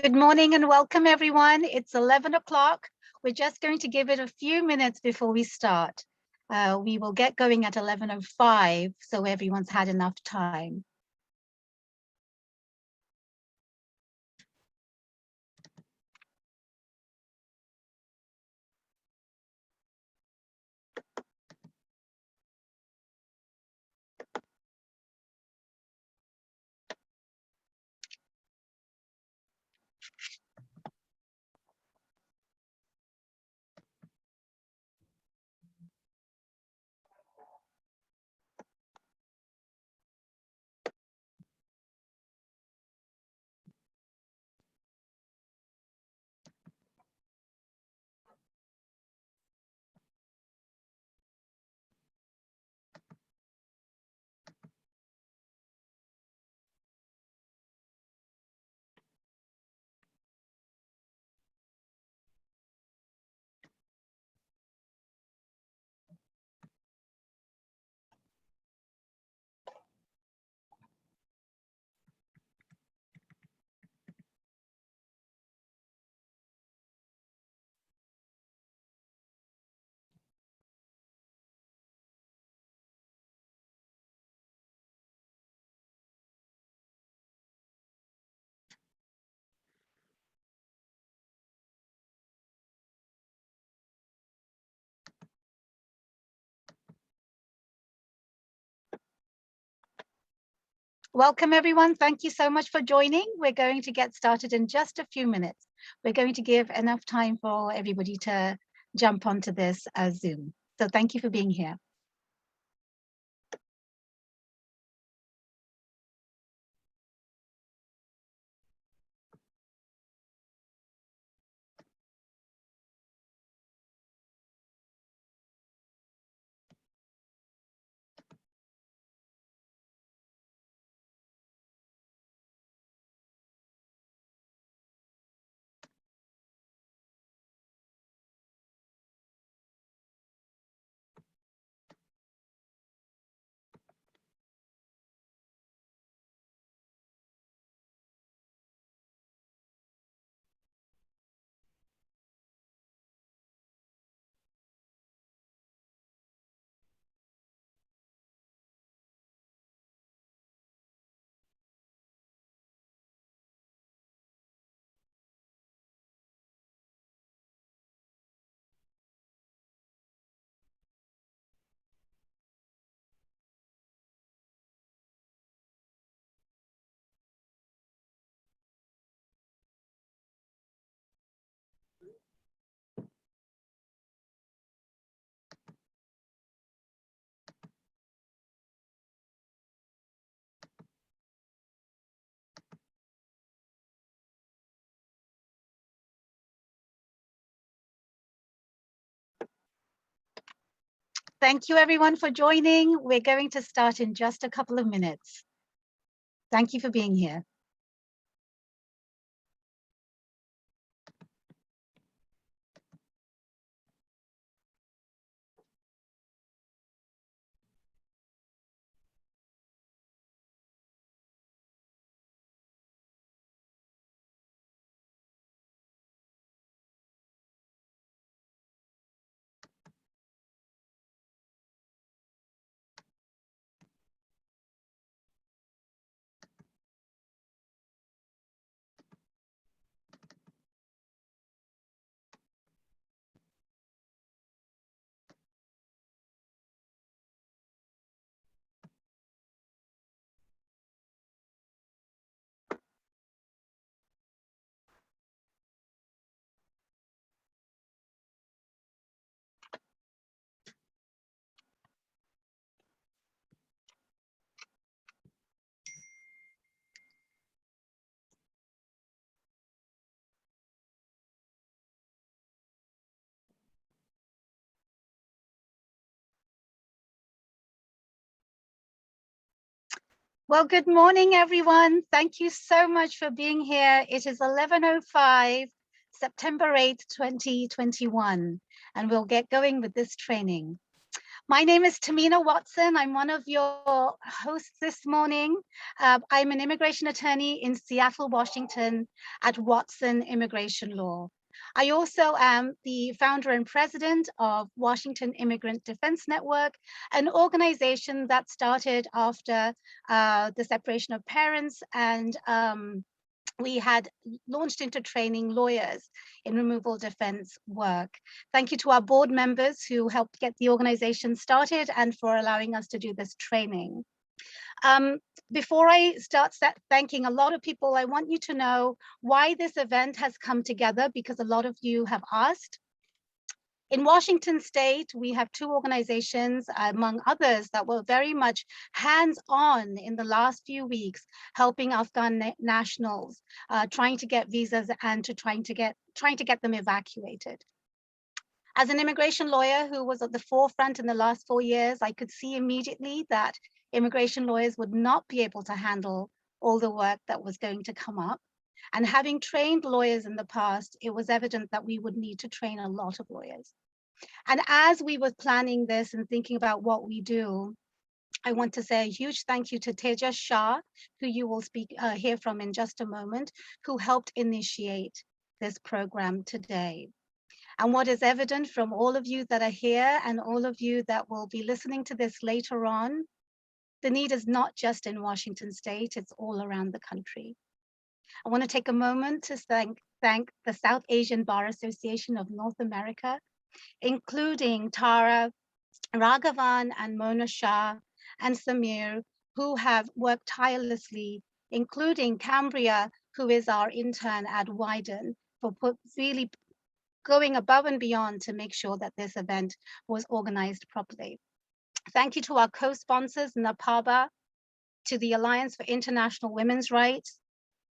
Good morning and welcome everyone. It's 11 o'clock. We're just going to give it a few minutes before we start. We will get going at 11:05, so everyone's had enough time. Welcome everyone. Thank you so much for joining. We're going to get started in just a few minutes. We're going to give enough time for everybody to jump onto this Zoom. So thank you for being here. Thank you everyone for joining. We're going to start in just a couple of minutes. Thank you for being here. Well, good morning, everyone. Thank you so much for being here. It is 11:05, September 8th, 2021, and we'll get going with this training. My name is Tamina Watson. I'm one of your hosts this morning. I'm an immigration attorney in Seattle, Washington at Watson Immigration Law. I also am the founder and president of Washington Immigrant Defense Network, an organization that started after the separation of parents, and we had launched into training lawyers in removal defense work. Thank you to our board members who helped get the organization started and for allowing us to do this training. Before I start thanking a lot of people, I want you to know why this event has come together, because a lot of you have asked. In Washington State, we have two organizations, among others, that were very much hands-on in the last few weeks, helping Afghan nationals, trying to get visas and trying to get them evacuated. As an immigration lawyer who was at the forefront in the last 4 years, I could see immediately that immigration lawyers would not be able to handle all the work that was going to come up. And having trained lawyers in the past, it was evident that we would need to train a lot of lawyers. And as we were planning this and thinking about what we do, I want to say a huge thank you to Tejas Shah, who you will hear from in just a moment, who helped initiate this program today. And what is evident from all of you that are here and all of you that will be listening to this later on, the need is not just in Washington State, it's all around the country. I want to take a moment to thank the South Asian Bar Association of North America, including Tara Raghavan and Mona Shah and Samir, who have worked tirelessly, including Cambria, who is our intern at Wyden, for really going above and beyond to make sure that this event was organized properly. Thank you to our co-sponsors, NAPABA, to the Alliance for International Women's Rights,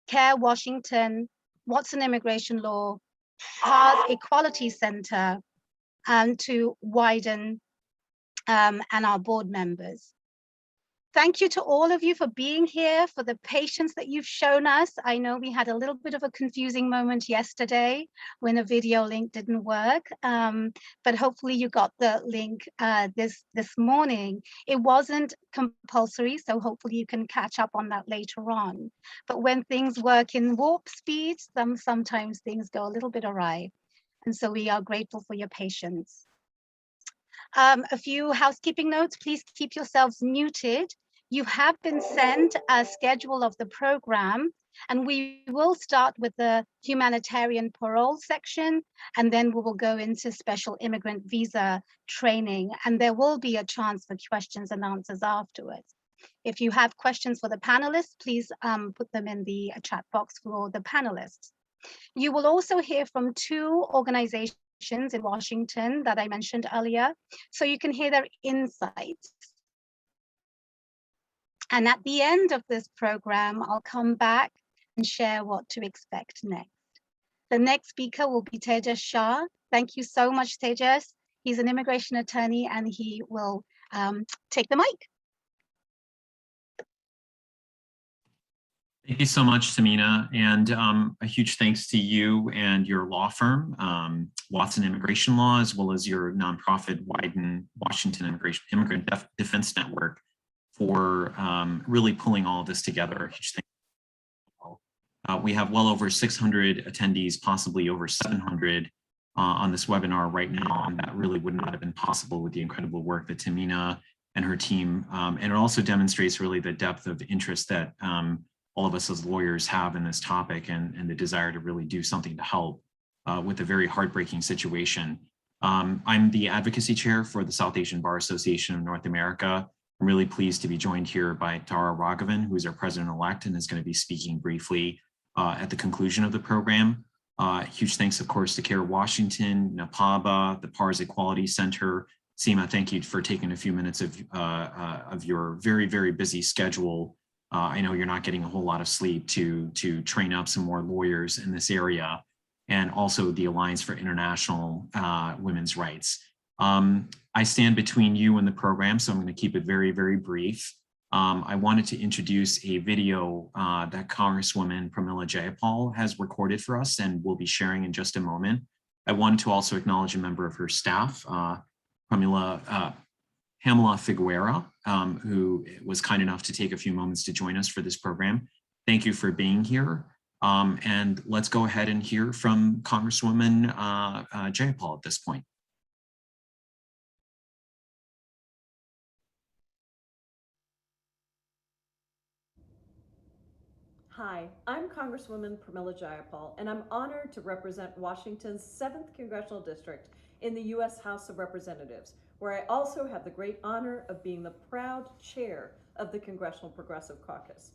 CARE Washington, Watson Immigration Law, PARS Equality Center, and to Wyden and our board members. Thank you to all of you for being here, for the patience that you've shown us. I know we had a little bit of a confusing moment yesterday when a video link didn't work, but hopefully you got the link this morning. It wasn't compulsory, so hopefully you can catch up on that later on. But when things work in warp speed, sometimes things go a little bit awry. And so we are grateful for your patience. A few housekeeping notes, please keep yourselves muted. You have been sent a schedule of the program, and we will start with the humanitarian parole section, and then we will go into special immigrant visa training, and there will be a chance for questions and answers afterwards. If you have questions for the panelists, please put them in the chat box for the panelists. You will also hear from two organizations in Washington that I mentioned earlier, so you can hear their insights. And at the end of this program, I'll come back and share what to expect next. The next speaker will be Tejas Shah. Thank you so much, Tejas. He's an immigration attorney and he will take the mic. Thank you so much, Tamina, and a huge thanks to you and your law firm, Watson Immigration Law, as well as your nonprofit Wyden Washington Immigrant Defense Network for really pulling all of this together. A huge thank you. We have well over 600 attendees, possibly over 700 on this webinar right now, and that really would not have been possible with the incredible work that Tamina and her team, and it also demonstrates really the depth of interest that all of us as lawyers have in this topic and the desire to really do something to help with a very heartbreaking situation. I'm the advocacy chair for the South Asian Bar Association of North America. I'm really pleased to be joined here by Tara Raghavan, who is our president-elect and is going to be speaking briefly at the conclusion of the program. Huge thanks, of course, to CARE Washington, NAPABA, the PARS Equality Center. Seema, thank you for taking a few minutes of your very, very busy schedule. I know you're not getting a whole lot of sleep to train up some more lawyers in this area, and also the Alliance for International Women's Rights. I stand between you and the program, so I'm going to keep it very, very brief. I wanted to introduce a video that Congresswoman Pramila Jayapal has recorded for us and will be sharing in just a moment. I wanted to also acknowledge a member of her staff. Pramila Pamela Figuera, who was kind enough to take a few moments to join us for this program. Thank you for being here. And let's go ahead and hear from Congresswoman Jayapal at this point. Hi, I'm Congresswoman Pramila Jayapal, and I'm honored to represent Washington's 7th Congressional District in the U.S. House of Representatives, where I also have the great honor of being the proud chair of the Congressional Progressive Caucus.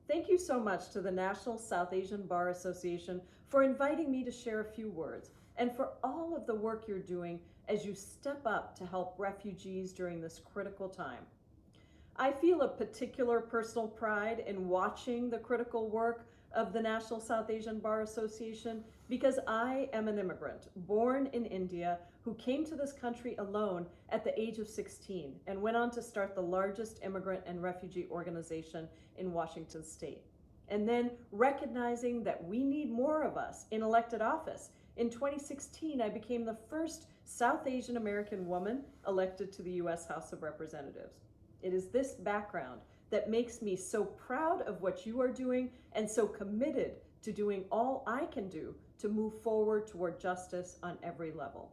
Thank you so much to the National South Asian Bar Association for inviting me to share a few words, and for all of the work you're doing as you step up to help refugees during this critical time. I feel a particular personal pride in watching the critical work of the National South Asian Bar Association because I am an immigrant born in India who came to this country alone at the age of 16 and went on to start the largest immigrant and refugee organization in Washington state. And then recognizing that we need more of us in elected office, in 2016 I became the first South Asian American woman elected to the U.S. House of Representatives. It is this background that makes me so proud of what you are doing and so committed to doing all I can do to move forward toward justice on every level.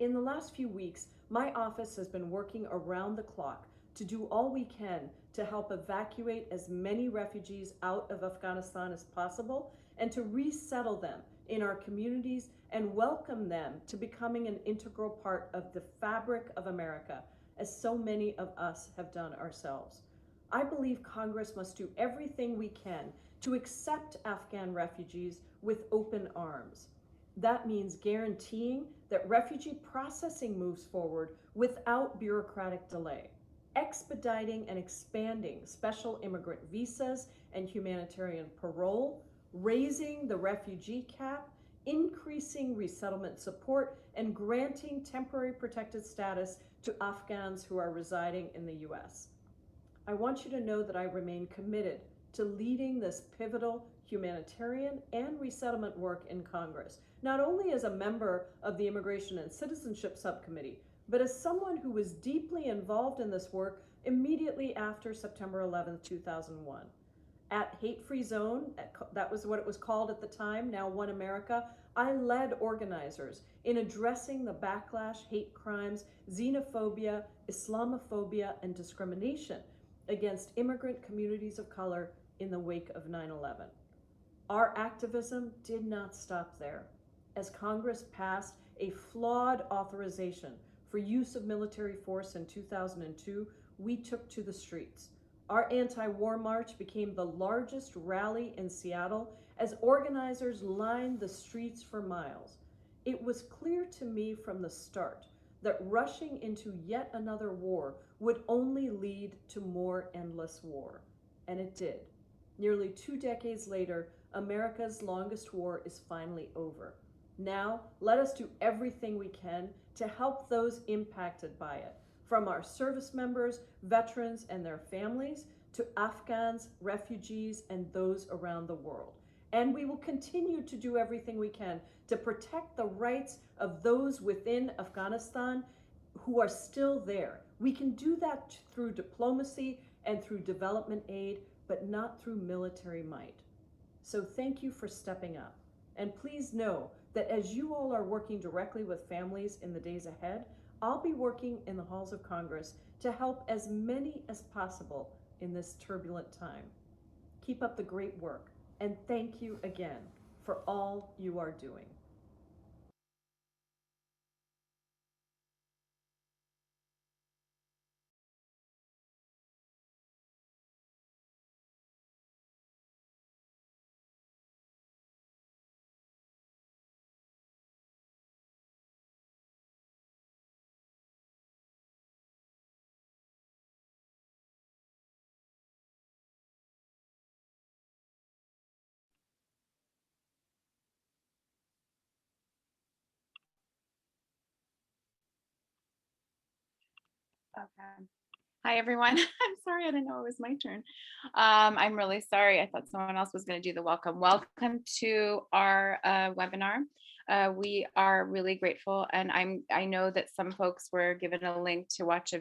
In the last few weeks, my office has been working around the clock to do all we can to help evacuate as many refugees out of Afghanistan as possible and to resettle them in our communities and welcome them to becoming an integral part of the fabric of America, as so many of us have done ourselves. I believe Congress must do everything we can to accept Afghan refugees with open arms. That means guaranteeing that refugee processing moves forward without bureaucratic delay, expediting and expanding special immigrant visas and humanitarian parole, raising the refugee cap, increasing resettlement support, and granting temporary protected status to Afghans who are residing in the U.S. I want you to know that I remain committed to leading this pivotal humanitarian and resettlement work in Congress, not only as a member of the Immigration and Citizenship Subcommittee, but as someone who was deeply involved in this work immediately after September 11, 2001. At Hate Free Zone, that was what it was called at the time, now One America, I led organizers in addressing the backlash, hate crimes, xenophobia, Islamophobia, and discrimination against immigrant communities of color in the wake of 9/11. Our activism did not stop there. As Congress passed a flawed authorization for use of military force in 2002, we took to the streets. Our anti-war march became the largest rally in Seattle as organizers lined the streets for miles. It was clear to me from the start that rushing into yet another war would only lead to more endless war. And it did. Nearly 2 decades later, America's longest war is finally over. Now, let us do everything we can to help those impacted by it, from our service members, veterans, and their families, to Afghans, refugees, and those around the world. And we will continue to do everything we can to protect the rights of those within Afghanistan who are still there. We can do that through diplomacy and through development aid, but not through military might. So thank you for stepping up. And please know that as you all are working directly with families in the days ahead, I'll be working in the halls of Congress to help as many as possible in this turbulent time. Keep up the great work, and thank you again for all you are doing. Okay. Hi, everyone. I'm sorry, I didn't know it was my turn. I'm really sorry. I thought someone else was going to do the welcome. Welcome to our webinar. We are really grateful, and I know that some folks were given a link to watch a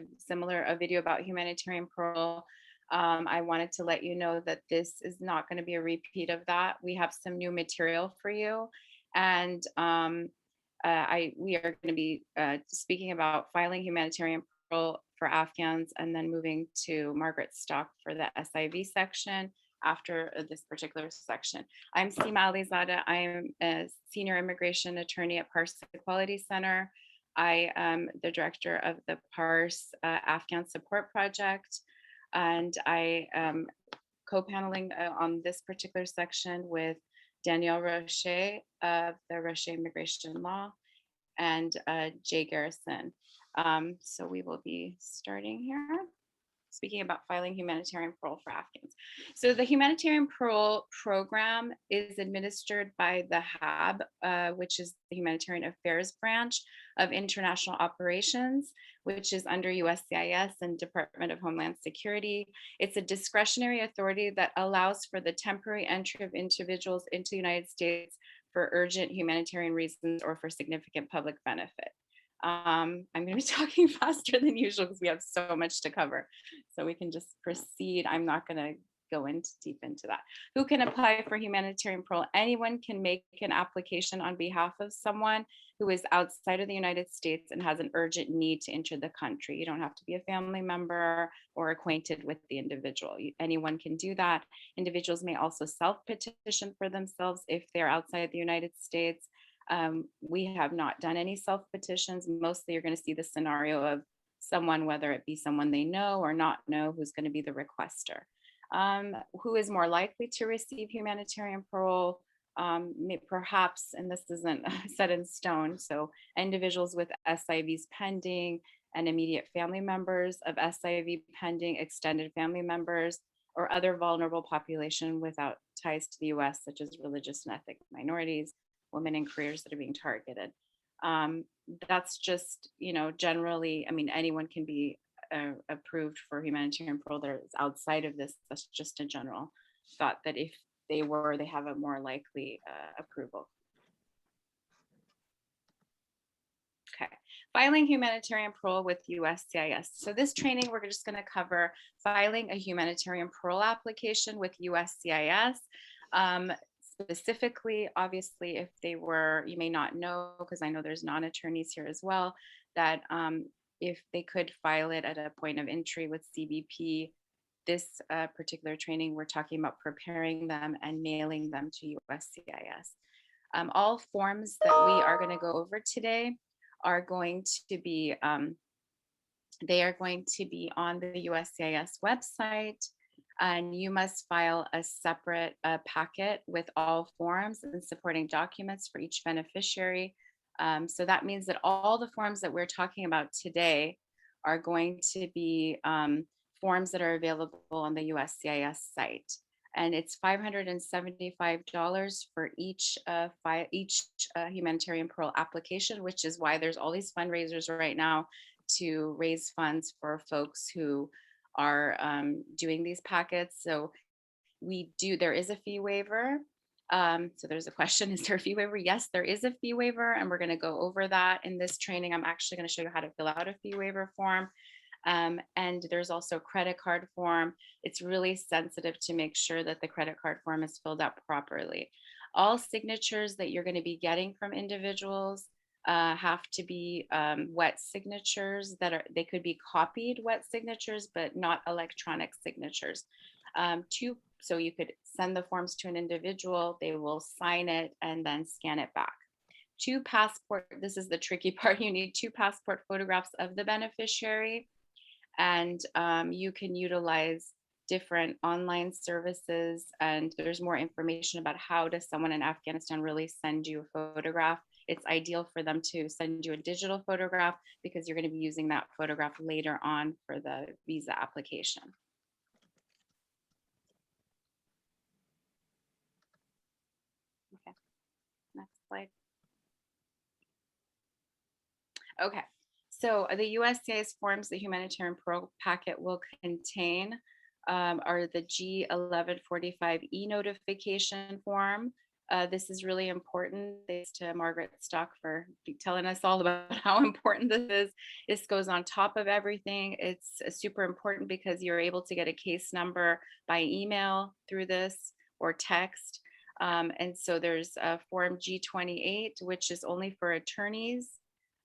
video about humanitarian parole. I wanted to let you know that this is not going to be a repeat of that. We have some new material for you, and we are going to be speaking about filing humanitarian parole for Afghans, and then moving to Margaret Stock for the SIV section after this particular section. I'm Seema Alizadeh. I'm a senior immigration attorney at PARS Equality Center. I am the director of the PARS Afghan Support Project, and I am co-paneling on this particular section with Danielle Roche of the Roche Immigration Law and Jay Garrison. So we will be starting here, speaking about filing humanitarian parole for Afghans. So the humanitarian parole program is administered by the HAB, which is the Humanitarian Affairs Branch of International Operations, which is under USCIS and Department of Homeland Security. It's a discretionary authority that allows for the temporary entry of individuals into the United States for urgent humanitarian reasons or for significant public benefit. I'm going to be talking faster than usual because we have so much to cover. So we can just proceed. I'm not going to go deep into that. Who can apply for humanitarian parole? Anyone can make an application on behalf of someone who is outside of the United States and has an urgent need to enter the country. You don't have to be a family member or acquainted with the individual. Anyone can do that. Individuals may also self-petition for themselves if they're outside the United States. We have not done any self-petitions. Mostly you're going to see the scenario of someone, whether it be someone they know or not know, who's going to be the requester. Who is more likely to receive humanitarian parole? Perhaps, and this isn't set in stone, so individuals with SIVs pending and immediate family members of SIV pending, extended family members, or other vulnerable population without ties to the US, such as religious and ethnic minorities, women in careers that are being targeted. That's just, generally, I mean, anyone can be approved for humanitarian parole that is outside of this. That's just a general thought that if they have a more likely approval. Okay, filing humanitarian parole with USCIS. So this training, we're just going to cover filing a humanitarian parole application with USCIS. Specifically, obviously, if they were, you may not know, because I know there's non-attorneys here as well, that if they could file it at a point of entry with CBP, this particular training, we're talking about preparing them and mailing them to USCIS. All forms that we are going to go over today are going to be, they are going to be on the USCIS website, and you must file a separate packet with all forms and supporting documents for each beneficiary. So that means that all the forms that we're talking about today are going to be forms that are available on the USCIS site. And it's $575 for each humanitarian parole application, which is why there's all these fundraisers right now to raise funds for folks who are doing these packets. So there is a fee waiver. So there's a question, is there a fee waiver? Yes, there is a fee waiver, and we're going to go over that in this training. I'm actually going to show you how to fill out a fee waiver form. And there's also a credit card form. It's really sensitive to make sure that the credit card form is filled out properly. All signatures that you're going to be getting from individuals have to be wet signatures they could be copied wet signatures, but not electronic signatures. So you could send the forms to an individual, they will sign it and then scan it back. This is the tricky part, you need 2 passport photographs of the beneficiary, and you can utilize different online services, and there's more information about how does someone in Afghanistan really send you a photograph. It's ideal for them to send you a digital photograph because you're going to be using that photograph later on for the visa application. Okay, next slide. Okay, So the USCIS forms the humanitarian parole packet will contain are the G1145 e-notification form. This is really important. Thanks to Margaret Stock for telling us all about how important this is. This goes on top of everything. It's super important because you're able to get a case number by email through this or text. And so there's a form G28, which is only for attorneys.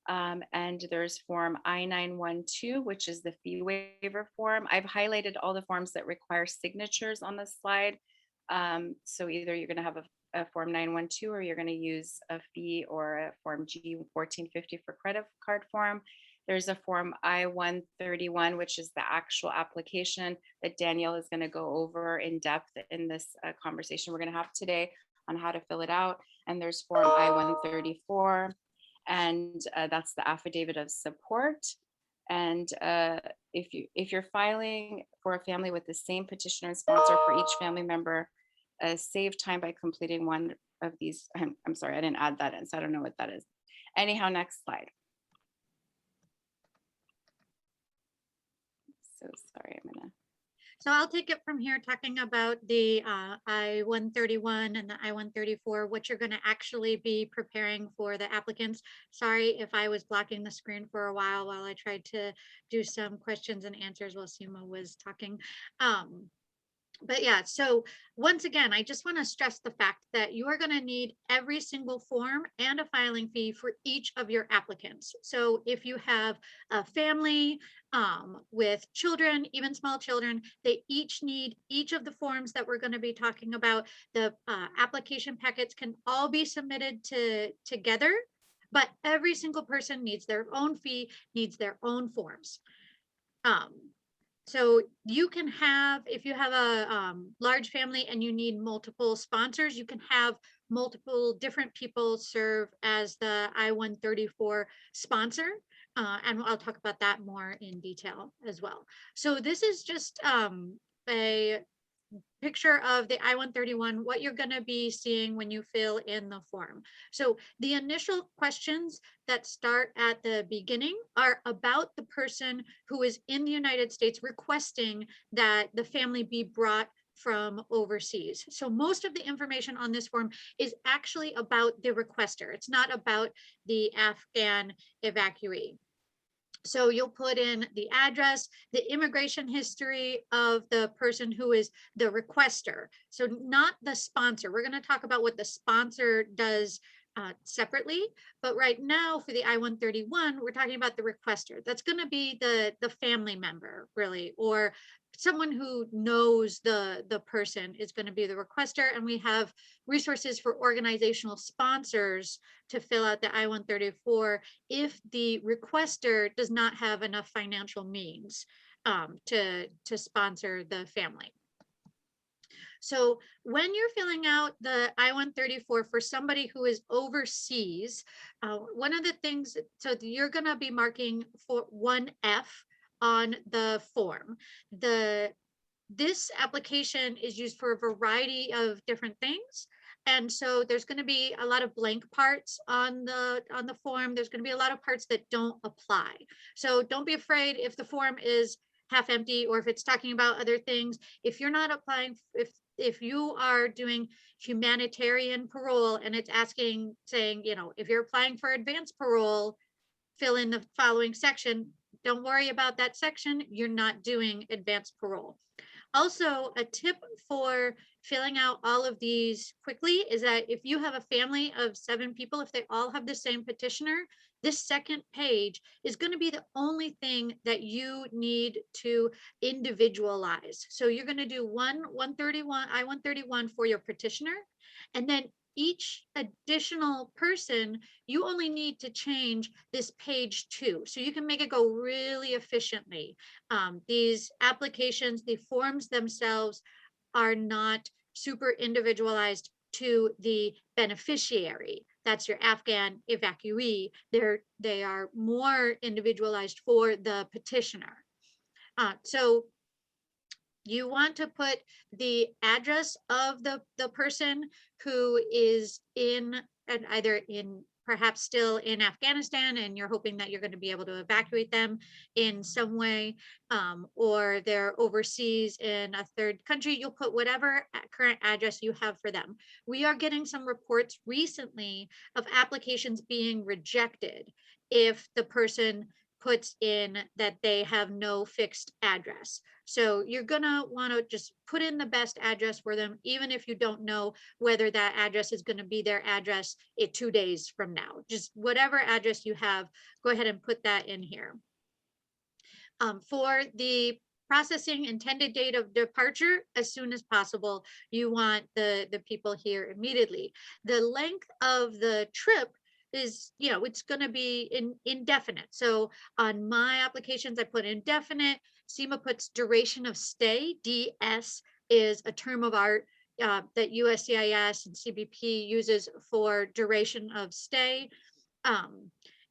And there's form I-912, which is the fee waiver form. I've highlighted all the forms that require signatures on this slide. So either you're going to have a form 912 or you're going to use a fee or a form G1450 for credit card form. There's a form I-131, which is the actual application that Danielle is going to go over in depth in this conversation we're going to have today on how to fill it out. And there's form I-134. And that's the affidavit of support. And if you're filing for a family with the same petitioner and sponsor for each family member, save time by completing one of these. I'm sorry, I didn't add that in, so I don't know what that is. Anyhow, next slide. So sorry, I'm gonna. So I'll take it from here, talking about the I-131 and the I-134, what you're going to actually be preparing for the applicants. Sorry if I was blocking the screen for a while I tried to do some questions and answers while Suma was talking. But yeah, so once again, I just want to stress the fact that you are going to need every single form and a filing fee for each of your applicants. So if you have a family with children, even small children, they each need each of the forms that we're going to be talking about. The application packets can all be submitted together, but every single person needs their own fee, needs their own forms. So you can have, if you have a large family and you need multiple sponsors, you can have multiple different people serve as the I-134 sponsor. And I'll talk about that more in detail as well. So this is just a picture of the I-131, what you're going to be seeing when you fill in the form. So the initial questions that start at the beginning are about the person who is in the United States requesting that the family be brought from overseas. So most of the information on this form is actually about the requester. It's not about the Afghan evacuee. So you'll put in the address, the immigration history of the person who is the requester. So not the sponsor. We're going to talk about what the sponsor does separately. But right now for the I-131, we're talking about the requester. That's going to be the family member, really, or someone who knows the person is going to be the requester. And we have resources for organizational sponsors to fill out the I-134 if the requester does not have enough financial means to sponsor the family. So when you're filling out the I-134 for somebody who is overseas, one of the things, so you're going to be marking for 1F on the form. This application is used for a variety of different things. And so there's going to be a lot of blank parts on the form. There's going to be a lot of parts that don't apply. So don't be afraid if the form is half empty or if it's talking about other things. If you're not applying, if you are doing humanitarian parole and it's asking, saying, you know, if you're applying for advanced parole, fill in the following section. Don't worry about that section. You're not doing advanced parole. Also, a tip for filling out all of these quickly is that if you have a family of 7 people, if they all have the same petitioner, this second page is going to be the only thing that you need to individualize. So you're going to do I-131 for your petitioner, and then each additional person, you only need to change this page 2. So you can make it go really efficiently. These applications, the forms themselves are not super individualized to the beneficiary. That's your Afghan evacuee. They are more individualized for the petitioner. So you want to put the address of the person who is in, and either in, perhaps still in Afghanistan, and you're hoping that you're going to be able to evacuate them in some way, or they're overseas in a third country. You'll put whatever current address you have for them. We are getting some reports recently of applications being rejected if the person puts in that they have no fixed address. So you're gonna want to just put in the best address for them, even if you don't know whether that address is going to be their address 2 days from now. Just whatever address you have, go ahead and put that in here. For the processing intended date of departure, as soon as possible, you want the people here immediately. The length of the trip is, it's going to be indefinite. So on my applications, I put indefinite. SEMA puts duration of stay. DS is a term of art that USCIS and CBP uses for duration of stay.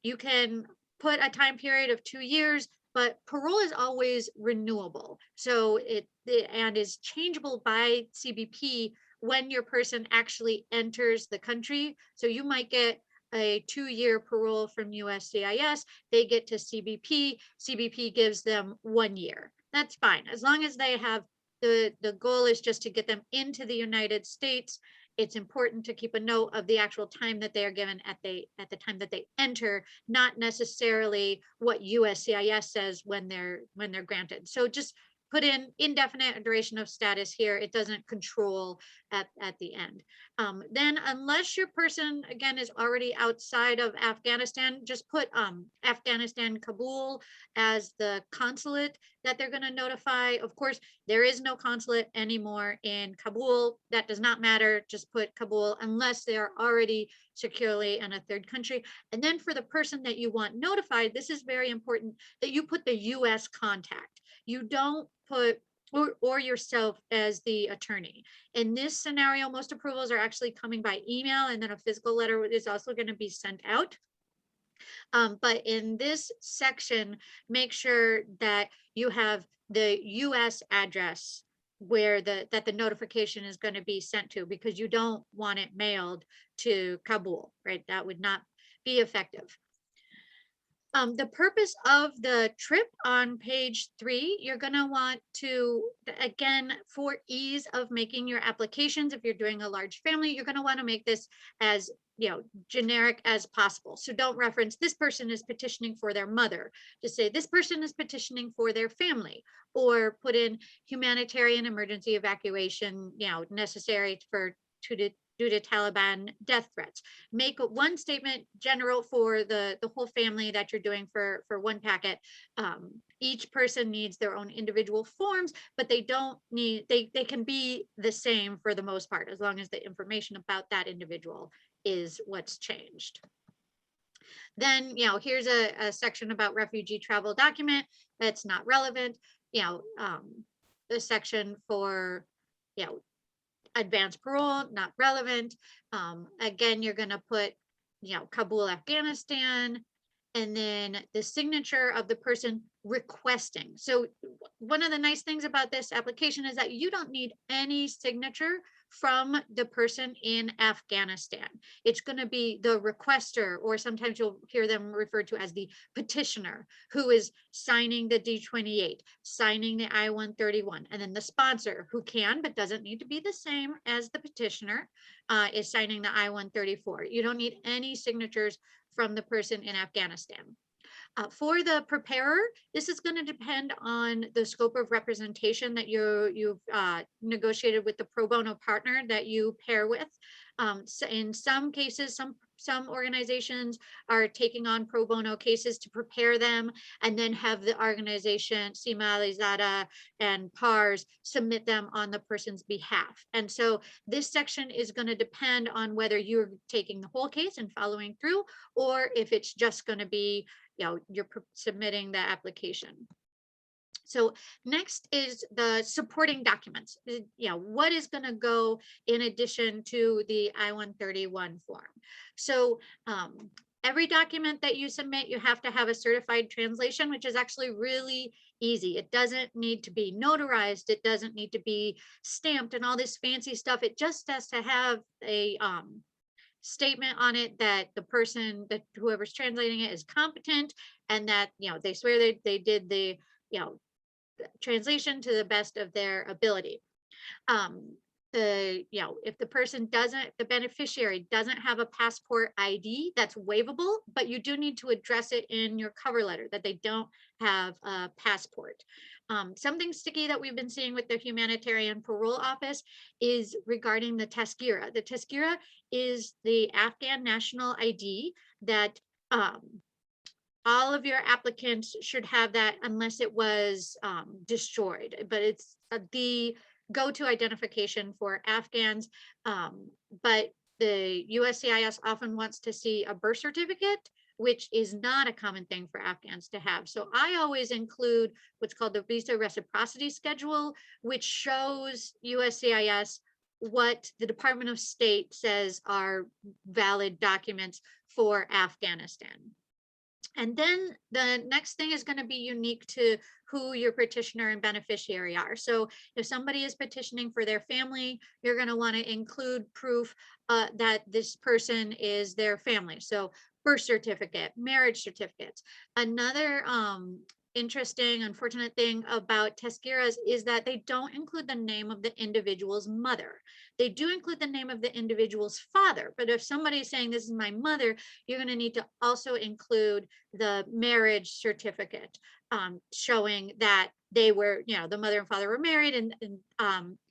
You can put a time period of 2 years, but parole is always renewable. So it is changeable by CBP when your person actually enters the country. So you might get a 2-year parole from USCIS, they get to CBP, CBP gives them 1 year. That's fine, as long as they have, the goal is just to get them into the United States. It's important to keep a note of the actual time that they are given at the time that they enter, not necessarily what USCIS says when they're granted. So just put in indefinite duration of status here. It doesn't control at the end. Then unless your person, again, is already outside of Afghanistan, just put Afghanistan, Kabul as the consulate that they're going to notify. Of course, there is no consulate anymore in Kabul. That does not matter. Just put Kabul unless they are already securely in a third country. And then for the person that you want notified, this is very important that you put the US contact. You don't put or yourself as the attorney. In this scenario, most approvals are actually coming by email, and then a physical letter is also going to be sent out. But in this section, make sure that you have the US address where that the notification is going to be sent to, because you don't want it mailed to Kabul, right? That would not be effective. The purpose of the trip on page 3, you're going to want to, again, for ease of making your applications, if you're doing a large family, you're going to want to make this as generic as possible. So don't reference this person is petitioning for their mother. Just say this person is petitioning for their family, or put in humanitarian emergency evacuation, necessary due to Taliban death threats. Make one statement general for the whole family that you're doing for one packet. Each person needs their own individual forms, but they don't need, they can be the same for the most part, as long as the information about that individual is what's changed. Then, here's a section about refugee travel document that's not relevant. The section for, advanced parole, not relevant. Again, you're going to put, Kabul, Afghanistan, and then the signature of the person requesting. So one of the nice things about this application is that you don't need any signature from the person in Afghanistan. It's going to be the requester, or sometimes you'll hear them referred to as the petitioner, who is signing the D-28, signing the I-131, and then the sponsor, who can but doesn't need to be the same as the petitioner, is signing the I-134. You don't need any signatures from the person in Afghanistan. For the preparer, this is going to depend on the scope of representation that you've negotiated with the pro bono partner that you pair with. So in some cases, some organizations are taking on pro bono cases to prepare them, and then have the organization, SEMA, Lizada, and PARS submit them on the person's behalf. And so this section is going to depend on whether you're taking the whole case and following through, or if it's just going to be, you're submitting the application. So next is the supporting documents. What is going to go in addition to the I-131 form? So every document that you submit, you have to have a certified translation, which is actually really easy. It doesn't need to be notarized. It doesn't need to be stamped and all this fancy stuff. It just has to have a statement on it that the person, that whoever's translating it is competent, and that, you know, they swear they did the, you know, translation to the best of their ability. You know, if the person doesn't, the beneficiary doesn't have a passport ID, that's waivable, but you do need to address it in your cover letter that they don't have a passport. Something sticky that we've been seeing with the Humanitarian Parole Office is regarding the tazkira. The tazkira is the Afghan national ID that all of your applicants should have, that unless it was destroyed, but it's the go-to identification for Afghans. But the USCIS often wants to see a birth certificate, which is not a common thing for Afghans to have. So I always include what's called the visa reciprocity schedule, which shows USCIS what the Department of State says are valid documents for Afghanistan. And then the next thing is going to be unique to who your petitioner and beneficiary are. So if somebody is petitioning for their family, you're going to want to include proof that this person is their family. So birth certificate, marriage certificates. Another interesting, unfortunate thing about tazkiras is that they don't include the name of the individual's mother. They do include the name of the individual's father, but if somebody is saying this is my mother, you're going to need to also include the marriage certificate showing that they were, you know, the mother and father were married, and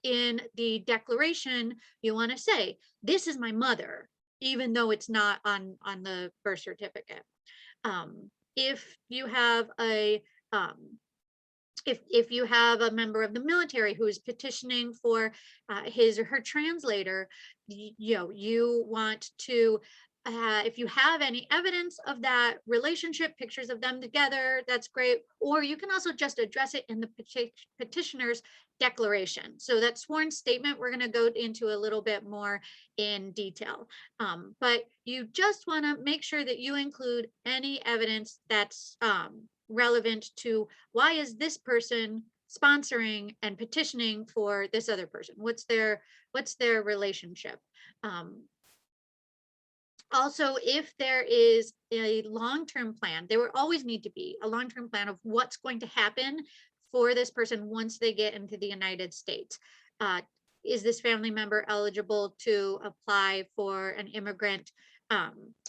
in the declaration, you want to say, this is my mother, even though it's not on the birth certificate. If you have a if you have a member of the military who is petitioning for his or her translator, you know, you want to, if you have any evidence of that relationship, pictures of them together, that's great. Or you can also just address it in the petitioner's declaration. So that sworn statement, we're going to go into a little bit more in detail. But you just want to make sure that you include any evidence that's relevant to why is this person sponsoring and petitioning for this other person? What's their relationship? Also, if there is a long-term plan, there will always need to be a long-term plan of what's going to happen for this person once they get into the United States. Is this family member eligible to apply for an immigrant,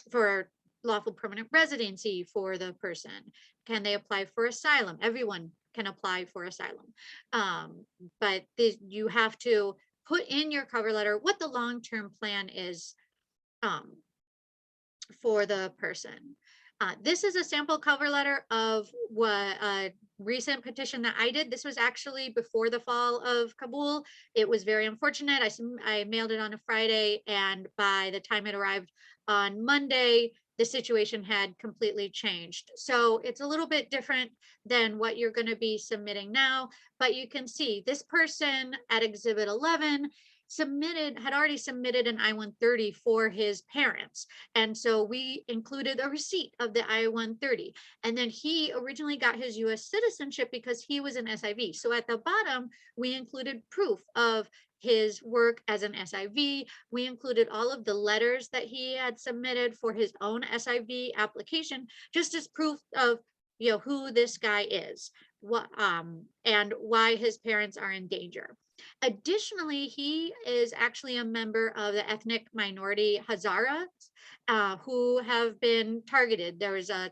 for lawful permanent residency for the person? Can they apply for asylum? Everyone can apply for asylum. But you have to put in your cover letter what the long-term plan is for the person. This is a sample cover letter of what a recent petition that I did. This was actually before the fall of Kabul. It was very unfortunate. I mailed it on a Friday, and by the time it arrived on Monday, the situation had completely changed. So it's a little bit different than what you're going to be submitting now, but you can see this person at Exhibit 11 had already submitted an I-130 for his parents. And so we included a receipt of the I-130. And then he originally got his US citizenship because he was an SIV. So at the bottom, we included proof of his work as an SIV. We included all of the letters that he had submitted for his own SIV application, just as proof of, you know, who this guy is, and why his parents are in danger. Additionally, he is actually a member of the ethnic minority Hazaras who have been targeted. There was a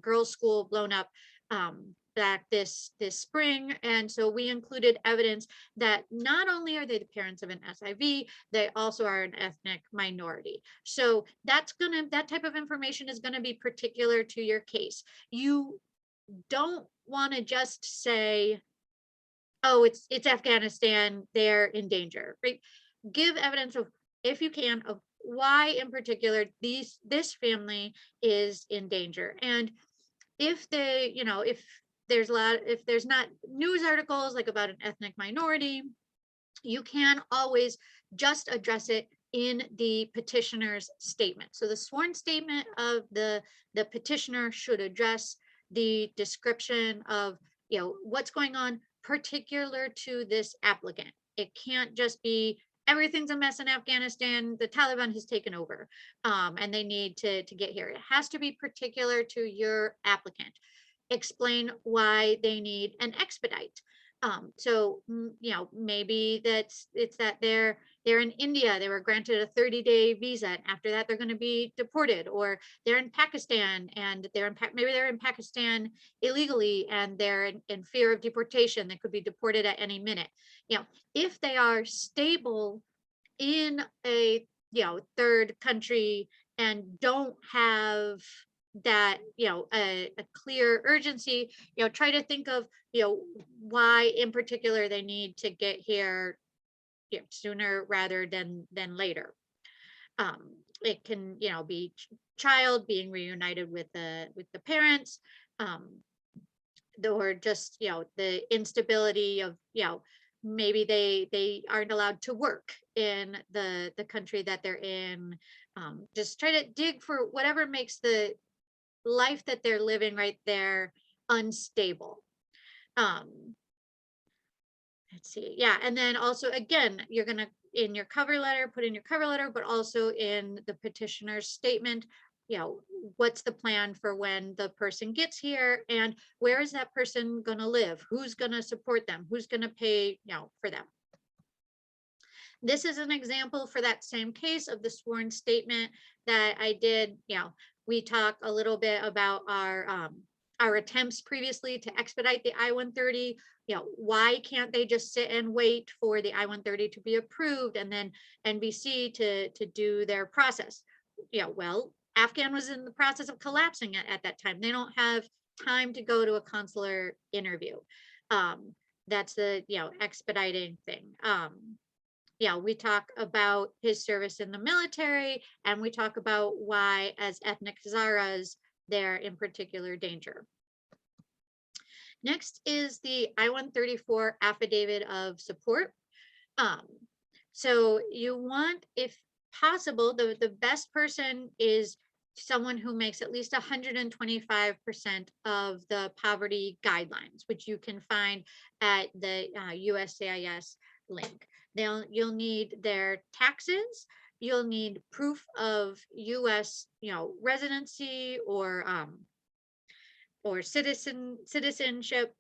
girls' school blown up back this spring, and so we included evidence that not only are they the parents of an SIV, they also are an ethnic minority. So that type of information is going to be particular to your case. You don't want to just say, oh, it's Afghanistan, they're in danger, right? Give evidence of, if you can, of why in particular this family is in danger. And if they, you know, if there's not news articles like about an ethnic minority, you can always just address it in the petitioner's statement. So the sworn statement of the petitioner should address the description of, what's going on particular to this applicant. It can't just be everything's a mess in Afghanistan, the Taliban has taken over, and they need to get here. It has to be particular to your applicant. Explain why they need an expedite. So, maybe it's that they're in India, they were granted a 30-day visa, and after that they're going to be deported, or they're in Pakistan and maybe they're in Pakistan illegally and they're in fear of deportation. They could be deported at any minute. If they are stable in a third country and don't have that a clear urgency, try to think of why in particular they need to get here sooner rather than later. It can be child being reunited with the parents, or just the instability of maybe they aren't allowed to work in the country that they're in. Just try to dig for whatever makes the life that they're living right there unstable. Let's see. Yeah. And then also, again, you're going to, in your cover letter, put in your cover letter, but also in the petitioner's statement, what's the plan for when the person gets here, and where is that person going to live? Who's going to support them? Who's going to pay, for them? This is an example for that same case of the sworn statement that I did. We talk a little bit about our attempts previously to expedite the I-130. Why can't they just sit and wait for the I-130 to be approved and then NBC to do their process? Well, Afghan was in the process of collapsing at that time. They don't have time to go to a consular interview. That's the expediting thing. We talk about his service in the military, and we talk about why, as ethnic Hazaras, they're in particular danger. Next is the I-134 affidavit of support. So you want, if possible, the best person is someone who makes at least 125% of the poverty guidelines, which you can find at the USCIS link. You'll need their taxes. You'll need proof of U.S. residency or citizenship,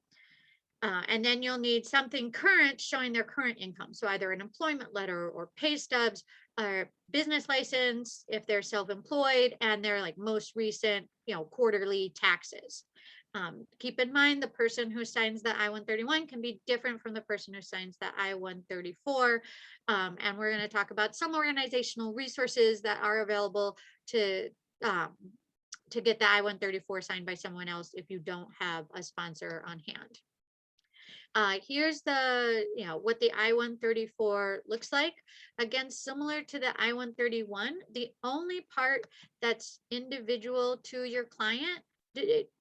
and then you'll need something current showing their current income. So either an employment letter or pay stubs, or business license if they're self-employed, and their most recent quarterly taxes. Keep in mind, the person who signs the I-131 can be different from the person who signs the I-134. And we're going to talk about some organizational resources that are available to get the I-134 signed by someone else if you don't have a sponsor on hand. Here's the, what the I-134 looks like. Again, similar to the I-131, the only part that's individual to your client,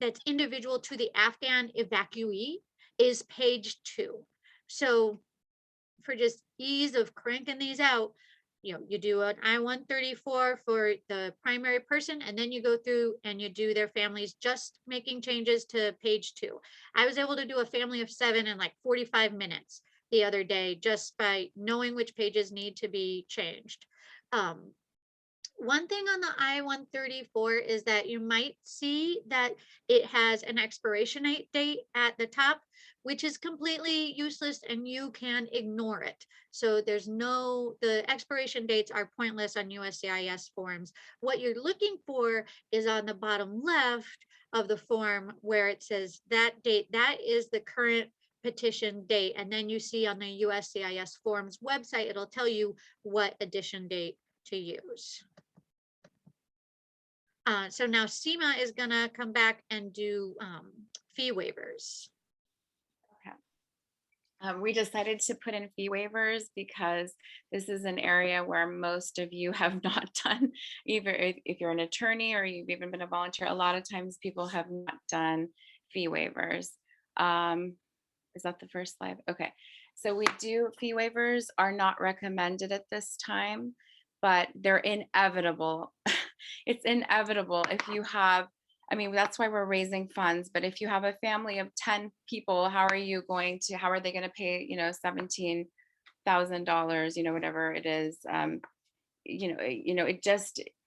that's individual to the Afghan evacuee, is page 2. So for just ease of cranking these out, you do an I-134 for the primary person, and then you go through and you do their families, just making changes to page 2. I was able to do a family of 7 in 45 minutes the other day, just by knowing which pages need to be changed. One thing on the I-134 is that you might see that it has an expiration date at the top, which is completely useless and you can ignore it. So the expiration dates are pointless on USCIS forms. What you're looking for is on the bottom left of the form where it says that date, that is the current petition date. And then you see on the USCIS forms website, it'll tell you what edition date to use. So now Seema is going to come back and do fee waivers. Okay. We decided to put in fee waivers because this is an area where most of you have not done, either if you're an attorney or you've even been a volunteer, a lot of times people have not done fee waivers. Is that the first slide? Okay. So we do, fee waivers are not recommended at this time, but they're inevitable. It's inevitable if you have, I mean, that's why we're raising funds, but if you have a family of 10 people, how are they going to pay, $17,000, whatever it is,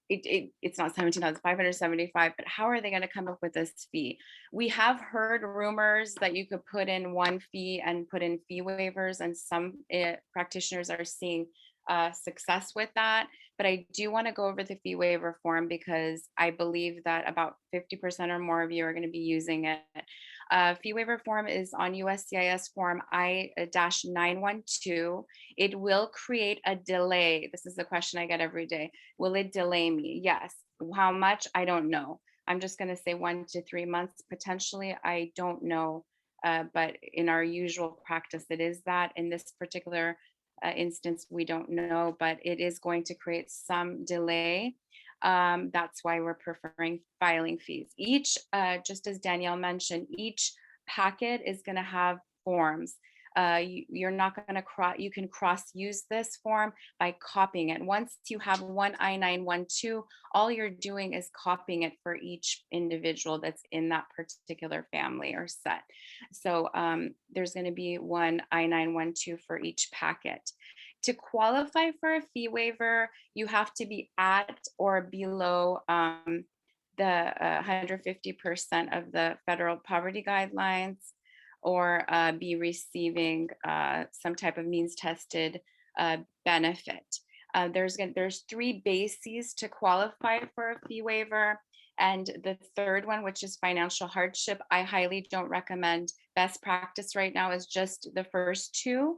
it's not 17,575, but how are they going to come up with this fee? We have heard rumors that you could put in one fee and put in fee waivers, and some practitioners are seeing success with that. But I do want to go over the fee waiver form because I believe that about 50% or more of you are going to be using it. Fee waiver form is on USCIS form I-912. It will create a delay. This is the question I get every day. Will it delay me? Yes. How much? I don't know. I'm just going to say 1 to 3 months potentially. I don't know. But in our usual practice, it is that. In this particular instance, we don't know, but it is going to create some delay. That's why we're preferring filing fees. Each, just as Danielle mentioned, each packet is going to have forms. You're not going to you can cross use this form by copying it. Once you have one I-912, all you're doing is copying it for each individual that's in that particular family or set. So there's going to be one I-912 for each packet. To qualify for a fee waiver, you have to be at or below the 150% of the federal poverty guidelines, or be receiving some type of means tested benefit. There's 3 bases to qualify for a fee waiver. And the third one, which is financial hardship, I highly don't recommend. Best practice right now is just the first 2.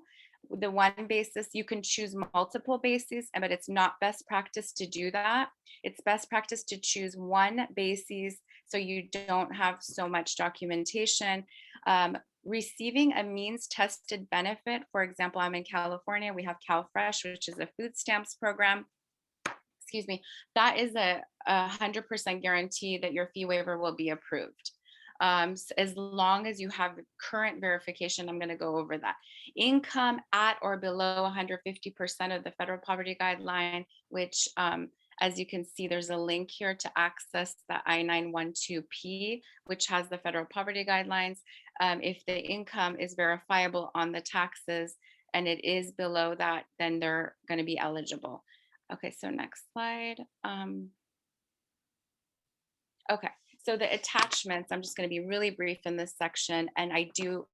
The one basis, you can choose multiple bases, but it's not best practice to do that. It's best practice to choose one basis so you don't have so much documentation. Receiving a means tested benefit, for example, I'm in California, we have CalFresh, which is a food stamps program. Excuse me, that is a 100% guarantee that your fee waiver will be approved. As long as you have current verification, I'm going to go over that. Income at or below 150% of the federal poverty guideline, which as you can see, there's a link here to access the I-912P, which has the federal poverty guidelines. If the income is verifiable on the taxes and it is below that, then they're going to be eligible. Okay, so next slide. Okay, so the attachments, I'm just going to be really brief in this section, and I do,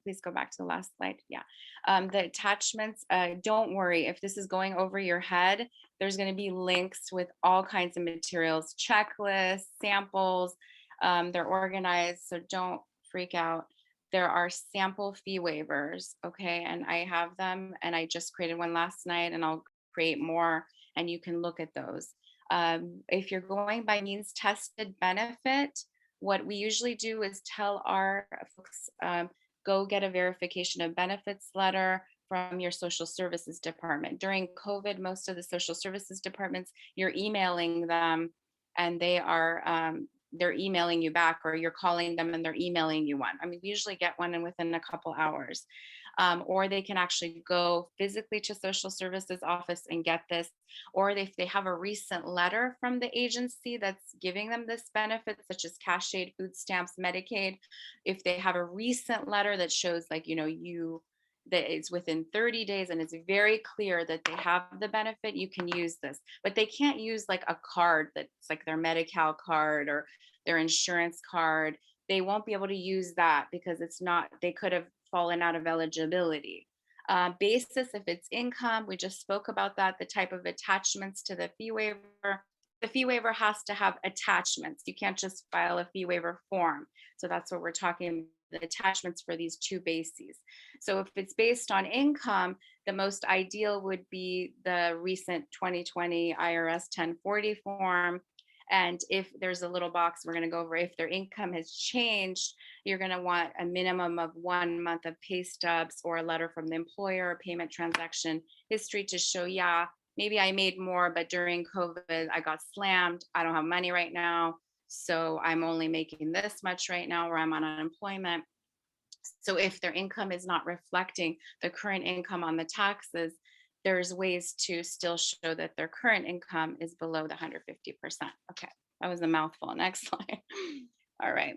please go back to the last slide. Yeah, the attachments, don't worry if this is going over your head, there's going to be links with all kinds of materials, checklists, samples, they're organized, so don't freak out. There are sample fee waivers, okay, and I have them, and I just created one last night, and I'll create more, and you can look at those. If you're going by means tested benefit, what we usually do is tell our folks, go get a verification of benefits letter from your social services department. During COVID, most of the social services departments, you're emailing them and they're emailing you back, or you're calling them and they're emailing you one. I mean, we usually get one in within a couple hours. Or they can actually go physically to social services office and get this, or if they have a recent letter from the agency that's giving them this benefit, such as cash aid, food stamps, Medicaid, if they have a recent letter that shows that it's within 30 days and it's very clear that they have the benefit, you can use this. But they can't use like a card that's like their Medi-Cal card or their insurance card. They won't be able to use that because they could have fallen out of eligibility. Basis, if it's income, we just spoke about that, the type of attachments to the fee waiver. The fee waiver has to have attachments. You can't just file a fee waiver form. So that's what we're talking about, the attachments for these 2 bases. So if it's based on income, the most ideal would be the recent 2020 IRS 1040 form. And if there's a little box, we're going to go over, if their income has changed, you're going to want a minimum of 1 month of pay stubs or a letter from the employer, payment transaction history to show, yeah, maybe I made more, but during COVID, I got slammed. I don't have money right now. So I'm only making this much right now, or I'm on unemployment. So if their income is not reflecting the current income on the taxes, there's ways to still show that their current income is below the 150%. Okay, that was a mouthful. Next slide. All right.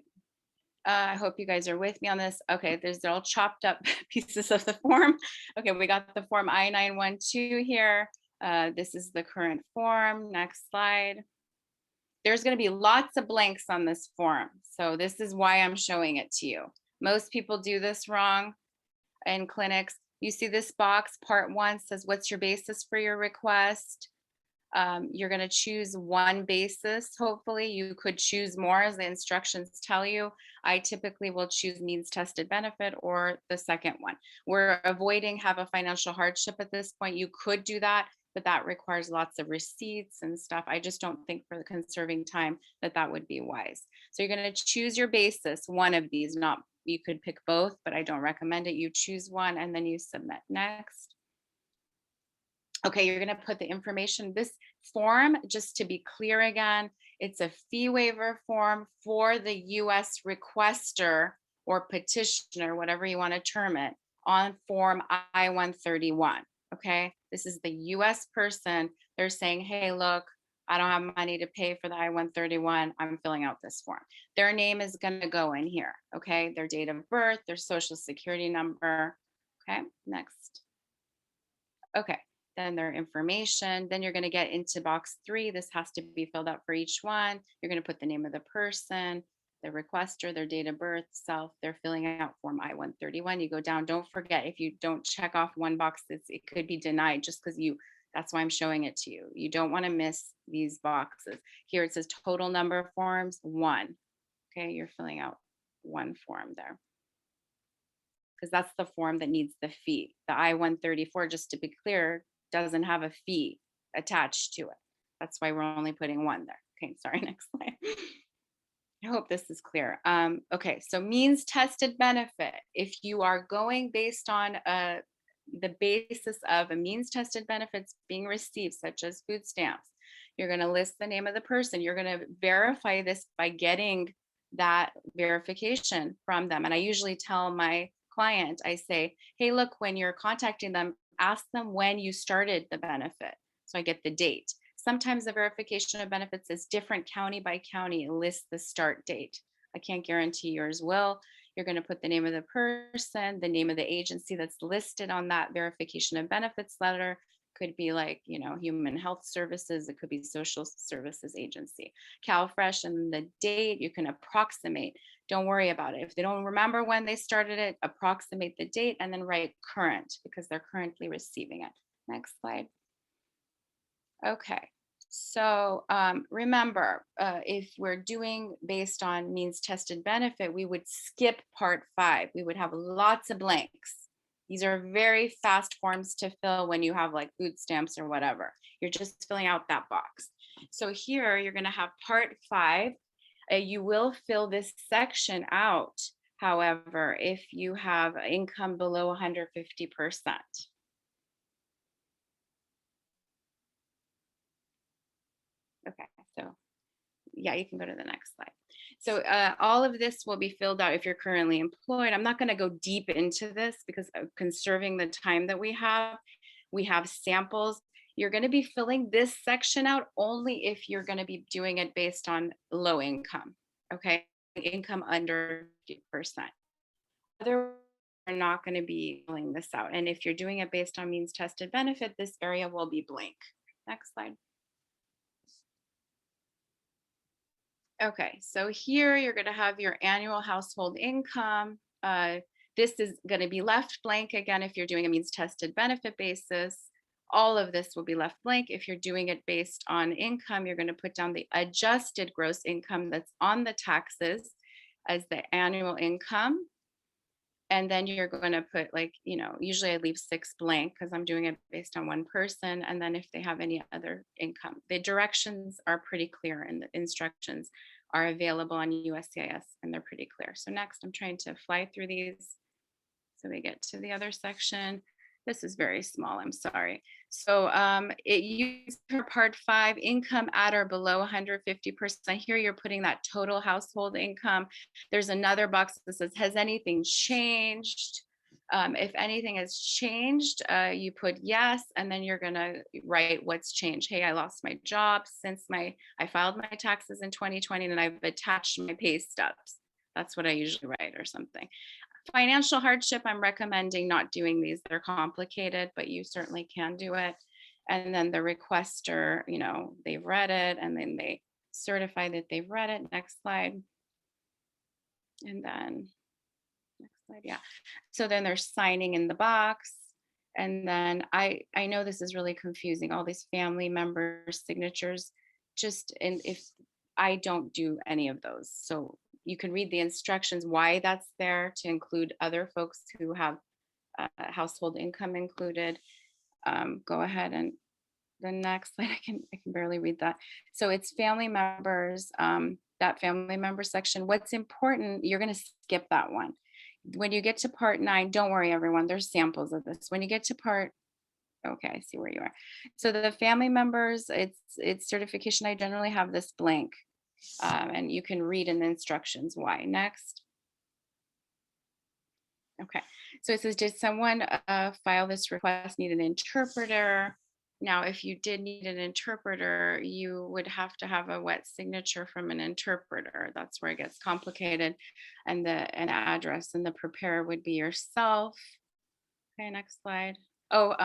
I hope you guys are with me on this. Okay, there's all chopped up pieces of the form. Okay, we got the form I-912 here. This is the current form. Next slide. There's going to be lots of blanks on this form. So this is why I'm showing it to you. Most people do this wrong in clinics. You see this box, part 1 says, what's your basis for your request? You're going to choose one basis. Hopefully you could choose more as the instructions tell you. I typically will choose means tested benefit or the second one. We're avoiding have a financial hardship at this point. You could do that, but that requires lots of receipts and stuff. I just don't think for the conserving time that would be wise. So you're going to choose your basis, one of these, not you could pick both, but I don't recommend it. You choose one and then you submit. Next. Okay, you're going to put the information. This form, just to be clear again, it's a fee waiver form for the US requester or petitioner, whatever you want to term it, on form I-131. Okay, this is the US person. They're saying, hey, look, I don't have money to pay for the I-131. I'm filling out this form. Their name is going to go in here. Okay, their date of birth, their social security number. Okay, next. Okay. Then their information. Then you're going to get into box 3. This has to be filled out for each one. You're going to put the name of the person, the requester, their date of birth, self. They're filling out form I-131. You go down. Don't forget, if you don't check off one box, it could be denied just because that's why I'm showing it to you. You don't want to miss these boxes. Here it says total number of forms, 1. Okay, you're filling out 1 form there, because that's the form that needs the fee. The I-134, just to be clear, doesn't have a fee attached to it. That's why we're only putting 1 there. Okay, sorry, next slide. I hope this is clear. Okay, so means tested benefit. If you are going based on the basis of a means tested benefits being received, such as food stamps, you're going to list the name of the person. You're going to verify this by getting that verification from them. And I usually tell my client, I say, hey, look, when you're contacting them, ask them when you started the benefit. So I get the date. Sometimes the verification of benefits is different county by county. It lists the start date. I can't guarantee yours will. You're going to put the name of the person, the name of the agency that's listed on that verification of benefits letter. Could be like, Human Health Services. It could be Social Services Agency, CalFresh, and the date you can approximate. Don't worry about it. If they don't remember when they started it, approximate the date and then write current because they're currently receiving it. Next slide. Okay. So remember, if we're doing based on means tested benefit, we would skip part 5. We would have lots of blanks. These are very fast forms to fill when you have like food stamps or whatever. You're just filling out that box. So here you're going to have part 5. You will fill this section out, however, if you have income below 150%. Okay, so yeah, you can go to the next slide. So all of this will be filled out if you're currently employed. I'm not going to go deep into this because of conserving the time that we have samples. You're going to be filling this section out only if you're going to be doing it based on low income, okay? Income under 50%. Otherwise, you're not going to be filling this out. And if you're doing it based on means tested benefit, this area will be blank. Next slide. Okay, so here you're going to have your annual household income. This is going to be left blank again if you're doing a means tested benefit basis. All of this will be left blank. If you're doing it based on income, you're going to put down the adjusted gross income that's on the taxes as the annual income. And then you're going to put usually I leave 6 blank because I'm doing it based on one person. And then if they have any other income, the directions are pretty clear and the instructions are available on USCIS and they're pretty clear. So next I'm trying to fly through these. So we get to the other section. This is very small, I'm sorry. So it uses part 5, income at or below 150%. Here you're putting that total household income. There's another box that says, has anything changed? If anything has changed, you put yes, and then you're gonna write what's changed. Hey, I lost my job since I filed my taxes in 2020 and I've attached my pay stubs. That's what I usually write or something. Financial hardship, I'm recommending not doing these. They're complicated, but you certainly can do it. And then the requester, they've read it and then they certify that they've read it. Next slide. And then next slide, yeah. So then they're signing in the box. And then I know this is really confusing, all these family members' signatures, and if I don't do any of those. So you can read the instructions, why that's there, to include other folks who have household income included. Go ahead, and the next slide, I can barely read that. So it's family members, that family member section. What's important, you're going to skip that one. When you get to part 9, don't worry, everyone, there's samples of this. When you get to part, okay, I see where you are. So the family members, it's certification. I generally have this blank, and you can read in the instructions why. Next. Okay, so it says, did someone file this request, need an interpreter? Now, if you did need an interpreter, you would have to have a wet signature from an interpreter. That's where it gets complicated. And an address, and the preparer would be yourself. Okay, next slide. Oh,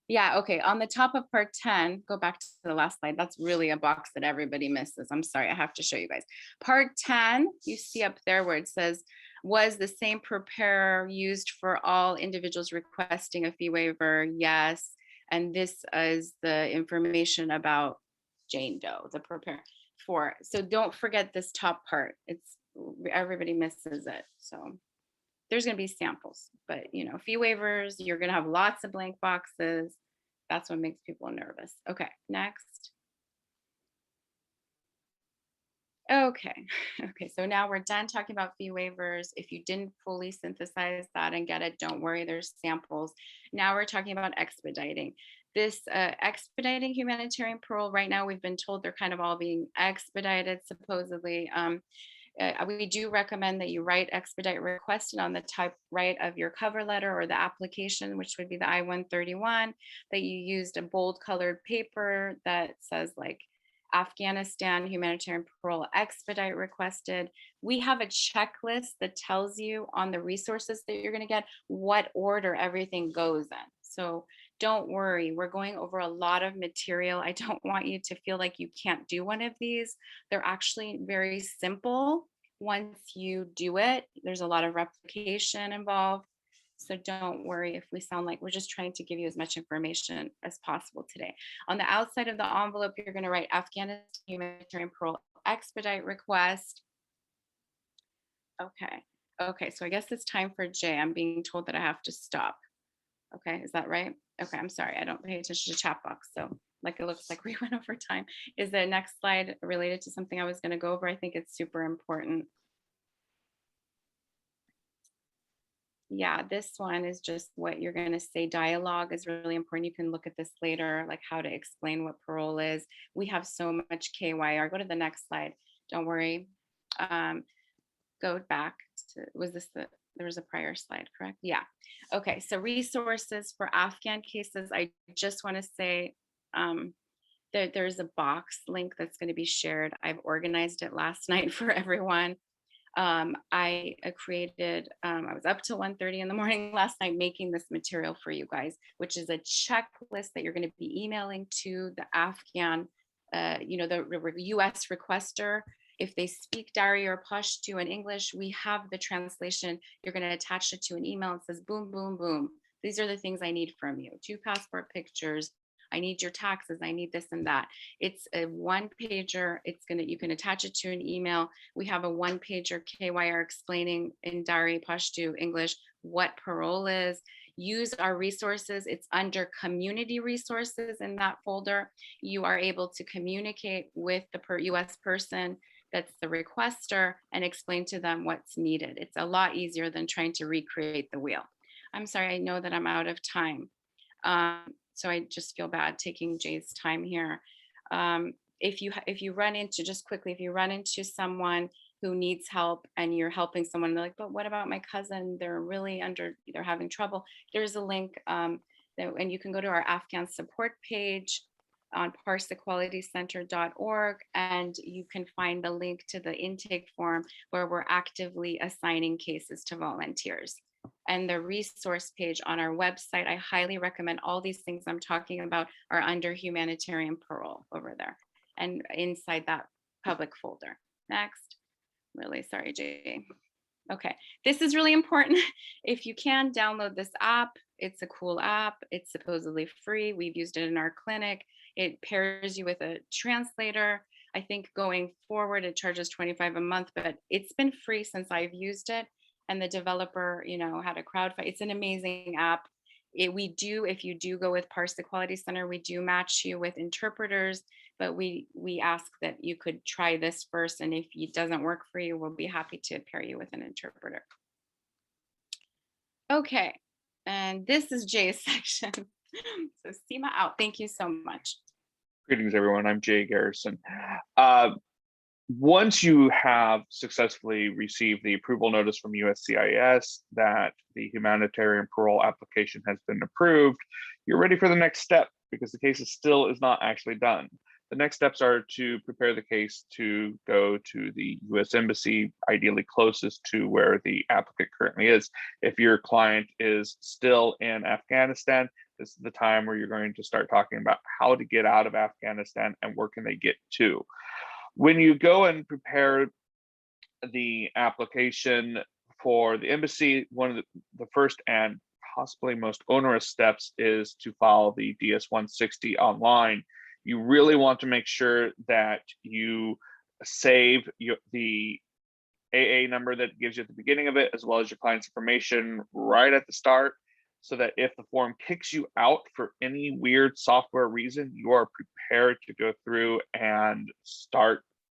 yeah, okay. On the top of part 10, go back to the last slide. That's really a box that everybody misses. I'm sorry, I have to show you guys. Part 10, you see up there where it says, was the same preparer used for all individuals requesting a fee waiver? Yes. And this is the information about Jane Doe, the preparer for. So don't forget this top part. Everybody misses it. So there's going to be samples, but fee waivers, you're going to have lots of blank boxes. That's what makes people nervous. Okay, next. Okay, so now we're done talking about fee waivers. If you didn't fully synthesize that and get it, don't worry, there's samples. Now we're talking about expediting. This expediting humanitarian parole, right now we've been told they're kind of all being expedited, supposedly. We do recommend that you write expedite request, and on the top right of your cover letter or the application, which would be the I-131, that you used a bold colored paper that says like Afghanistan humanitarian parole expedite requested. We have a checklist that tells you on the resources that you're going to get what order everything goes in. So don't worry, we're going over a lot of material. I don't want you to feel like you can't do one of these. They're actually very simple. Once you do it, there's a lot of replication involved. So don't worry if we sound like we're just trying to give you as much information as possible today. On the outside of the envelope, you're going to write Afghanistan humanitarian parole expedite request. Okay, so I guess it's time for Jay. I'm being told that I have to stop. Okay, is that right? Okay, I'm sorry, I don't pay attention to chat box, so like it looks like we went over time. Is the next slide related to something I was going to go over? I think it's super important. Yeah, this one is just what you're going to say. Dialogue is really important. You can look at this later, like how to explain what parole is. We have so much KYR. Go to the next slide. Don't worry. Go back to, there was a prior slide, correct? Yeah. Okay, so resources for Afghan cases. I just want to say there's a box link that's going to be shared. I've organized it last night for everyone. I was up till 1:30 in the morning last night making this material for you guys, which is a checklist that you're going to be emailing to the Afghan, the US requester. If they speak Dari or Pashto in English, we have the translation. You're going to attach it to an email. It says, boom, boom, boom. These are the things I need from you. 2 passport pictures. I need your taxes. I need this and that. It's a 1-pager. You can attach it to an email. We have a 1-pager KYR explaining in Dari, Pashto, English, what parole is. Use our resources. It's under community resources in that folder. You are able to communicate with the US person that's the requester and explain to them what's needed. It's a lot easier than trying to recreate the wheel. I'm sorry, I know that I'm out of time. So I just feel bad taking Jay's time here. If you run into, just quickly, if you run into someone who needs help and you're helping someone, and they're like, but what about my cousin? They're having trouble. There's a link and you can go to our Afghan support page on parsequalitycenter.org, and you can find the link to the intake form where we're actively assigning cases to volunteers. And the resource page on our website, I highly recommend. All these things I'm talking about are under humanitarian parole over there and inside that public folder. Next. Really sorry, Jay. Okay, this is really important. If you can download this app, it's a cool app. It's supposedly free. We've used it in our clinic. It pairs you with a translator. I think going forward, it charges $25 a month, but it's been free since I've used it. And the developer, had a crowdfund. It's an amazing app. If you do go with Parse Equality Center, we do match you with interpreters, but we ask that you could try this first. And if it doesn't work for you, we'll be happy to pair you with an interpreter. Okay, and this is Jay's section. So Seema out. Thank you so much. Greetings, everyone. I'm Jay Garrison. Once you have successfully received the approval notice from USCIS that the humanitarian parole application has been approved, you're ready for the next step because the case is not actually done. The next steps are to prepare the case to go to the US Embassy, ideally closest to where the applicant currently is. If your client is still in Afghanistan, this is the time where you're going to start talking about how to get out of Afghanistan and where can they get to. When you go and prepare the application for the embassy, one of the first and possibly most onerous steps is to file the DS-160 online. You really want to make sure that you save the AA number that gives you at the beginning of it, as well as your client's information right at the start, so that if the form kicks you out for any weird software reason, you are prepared to go through and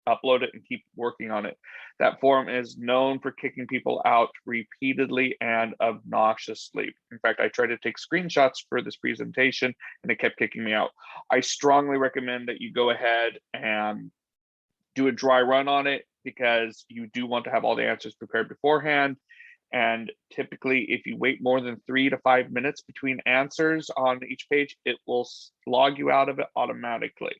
upload it and keep working on it. That form is known for kicking people out repeatedly and obnoxiously. In fact, I tried to take screenshots for this presentation and it kept kicking me out. I strongly recommend that you go ahead and do a dry run on it because you do want to have all the answers prepared beforehand. And typically, if you wait more than 3 to 5 minutes between answers on each page, it will log you out of it automatically.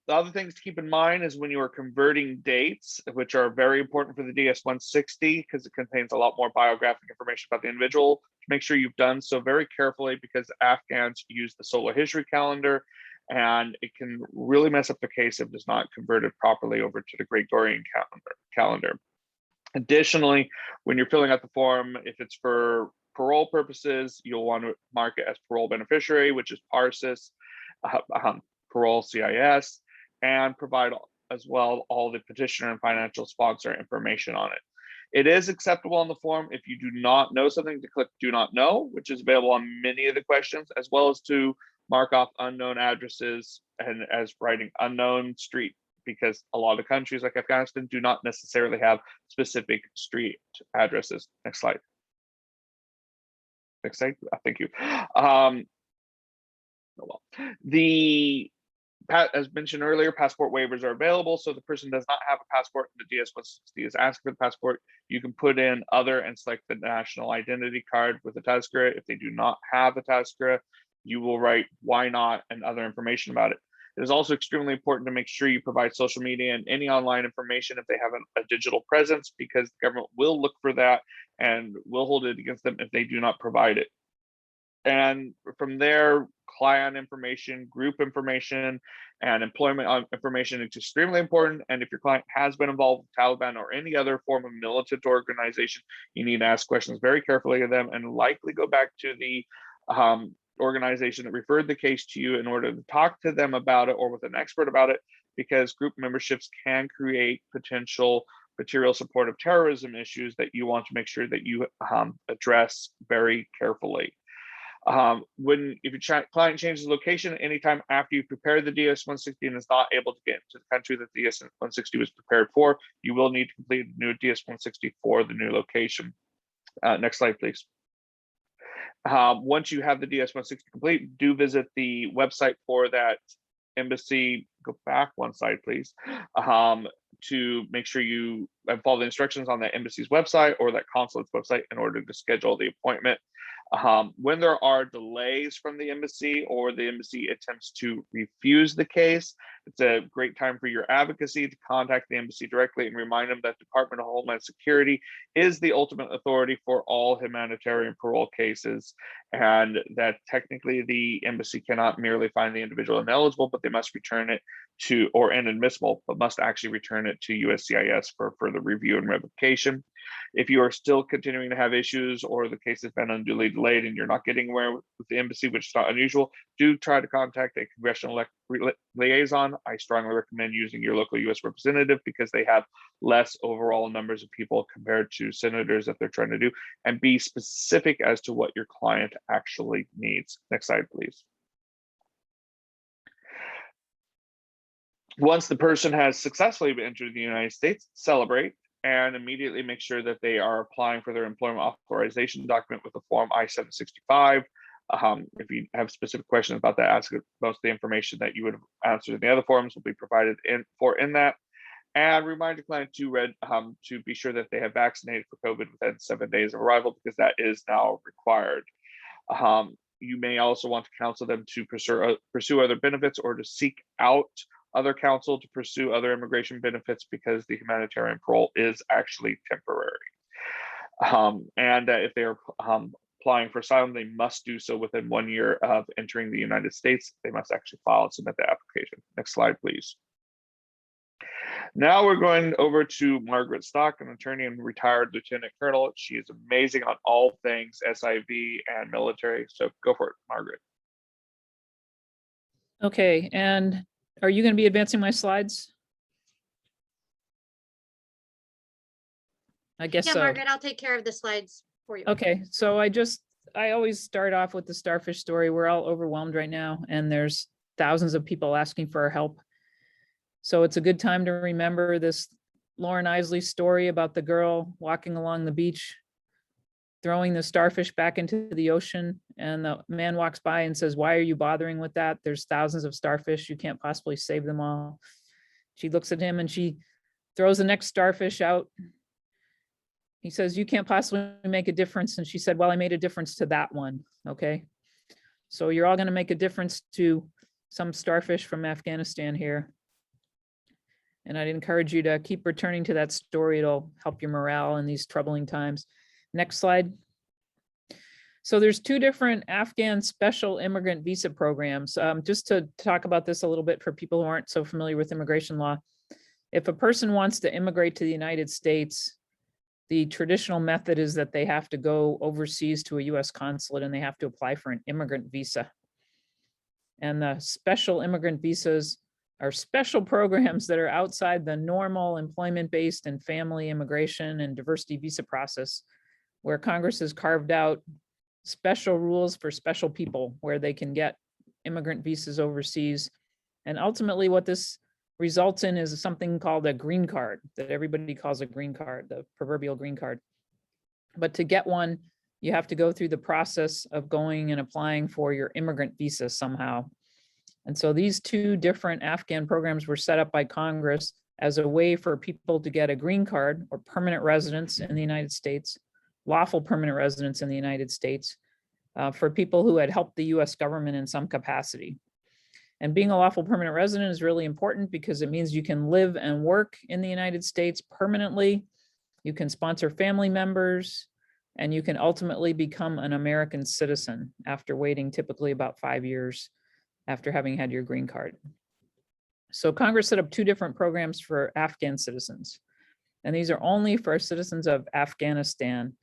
The other things to keep in mind is when you are converting dates, which are very important for the DS-160 because it contains a lot more biographic information about the individual, to make sure you've done so very carefully because Afghans use the solar history calendar and it can really mess up the case if it's not converted properly over to the Gregorian calendar. Additionally, when you're filling out the form, if it's for parole purposes, you'll want to mark it as parole beneficiary, which is PARSIS, Parole CIS, and provide as well all the petitioner and financial sponsor information on it. It is acceptable on the form if you do not know something to click do not know, which is available on many of the questions, as well as to mark off unknown addresses and as writing unknown street, because a lot of countries like Afghanistan do not necessarily have specific street addresses. Next slide. Next slide. Thank you. As mentioned earlier, passport waivers are available. So the person does not have a passport and the DS-160 is asking for the passport. You can put in other and select the national identity card with a tazkira. If they do not have a tazkira, you will write why not and other information about it. It is also extremely important to make sure you provide social media and any online information if they have a digital presence, because the government will look for that and will hold it against them if they do not provide it. And from there, client information, group information, and employment information is extremely important. And if your client has been involved with Taliban or any other form of militant organization, you need to ask questions very carefully of them and likely go back to the organization that referred the case to you in order to talk to them about it or with an expert about it, because group memberships can create potential material support of terrorism issues that you want to make sure that you address very carefully. If your client changes location anytime after you prepare the DS-160 and is not able to get into the country that the DS-160 was prepared for, you will need to complete a new DS-160 for the new location. Next slide, please. Once you have the DS-160 complete, do visit the website for that embassy. Go back one slide, please, to make sure you follow the instructions on that embassy's website or that consulate's website in order to schedule the appointment. When there are delays from the embassy or the embassy attempts to refuse the case, it's a great time for your advocacy to contact the embassy directly and remind them that Department of Homeland Security is the ultimate authority for all humanitarian parole cases, and that technically the embassy cannot merely find the individual ineligible, but they must return it to, or inadmissible, but must actually return it to USCIS for further review and revocation. If you are still continuing to have issues or the case has been unduly delayed and you're not getting anywhere with the embassy, which is not unusual, do try to contact a congressional liaison. I strongly recommend using your local US representative because they have less overall numbers of people compared to senators that they're trying to do, and be specific as to what your client actually needs. Next slide, please. Once the person has successfully entered the United States, celebrate and immediately make sure that they are applying for their employment authorization document with the form I-765. If you have specific questions about that, ask. Most of the information that you would have answered in the other forms will be provided in that. And remind your client to be sure that they have vaccinated for COVID within 7 days of arrival, because that is now required. You may also want to counsel them to pursue other benefits or to seek out other counsel to pursue other immigration benefits, because the humanitarian parole is actually temporary. If they are applying for asylum, they must do so within 1 year of entering the United States. They must actually file and submit the application. Next slide, please. Now we're going over to Margaret Stock, an attorney and retired lieutenant colonel. She is amazing on all things SIV and military. So go for it, Margaret. Okay, and are you going to be advancing my slides? I guess Yeah, so. Margaret, I'll take care of the slides for you. Okay, so I always start off with the starfish story. We're all overwhelmed right now, and there's thousands of people asking for our help. So it's a good time to remember this Lauren Isley story about the girl walking along the beach, throwing the starfish back into the ocean, and the man walks by and says, "Why are you bothering with that? There's thousands of starfish. You can't possibly save them all." She looks at him and she throws the next starfish out. He says, "You can't possibly make a difference." And she said, "Well, I made a difference to that one." Okay. So you're all going to make a difference to some starfish from Afghanistan here. And I'd encourage you to keep returning to that story. It'll help your morale in these troubling times. Next slide. So there's two different Afghan special immigrant visa programs. Just to talk about this a little bit for people who aren't so familiar with immigration law. If a person wants to immigrate to the United States, the traditional method is that they have to go overseas to a US consulate and they have to apply for an immigrant visa. And the special immigrant visas are special programs that are outside the normal employment-based and family immigration and diversity visa process, where Congress has carved out special rules for special people where they can get immigrant visas overseas. And ultimately what this results in is something called a green card, that everybody calls a green card, the proverbial green card. But to get one, you have to go through the process of going and applying for your immigrant visa somehow. And so these two different Afghan programs were set up by Congress as a way for people to get a green card or permanent residence in the United States, lawful permanent residence in the United States, for people who had helped the US government in some capacity. And being a lawful permanent resident is really important because it means you can live and work in the United States permanently, you can sponsor family members, and you can ultimately become an American citizen after waiting typically about 5 years after having had your green card. So Congress set up two different programs for Afghan citizens, and these are only for citizens of Afghanistan.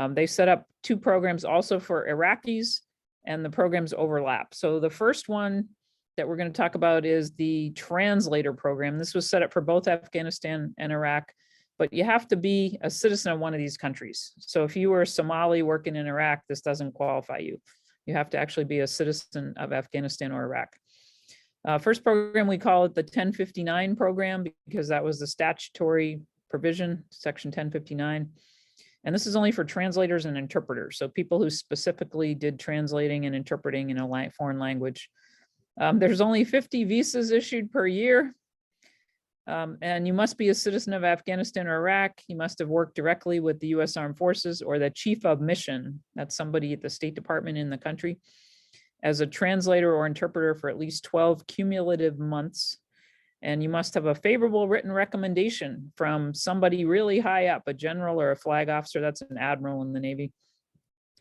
They set up two programs also for Iraqis, and the programs overlap. So the first one that we're going to talk about is the translator program. This was set up for both Afghanistan and Iraq, but you have to be a citizen of one of these countries. So if you were a Somali working in Iraq, this doesn't qualify you. You have to actually be a citizen of Afghanistan or Iraq. First program, we call it the 1059 program because that was the statutory provision, section 1059. And this is only for translators and interpreters. So people who specifically did translating and interpreting in a foreign language. There's only 50 visas issued per year. And you must be a citizen of Afghanistan or Iraq. You must have worked directly with the US Armed Forces or the chief of mission, that's somebody at the State Department in the country, as a translator or interpreter for at least 12 cumulative months. And you must have a favorable written recommendation from somebody really high up, a general or a flag officer, that's an admiral in the Navy.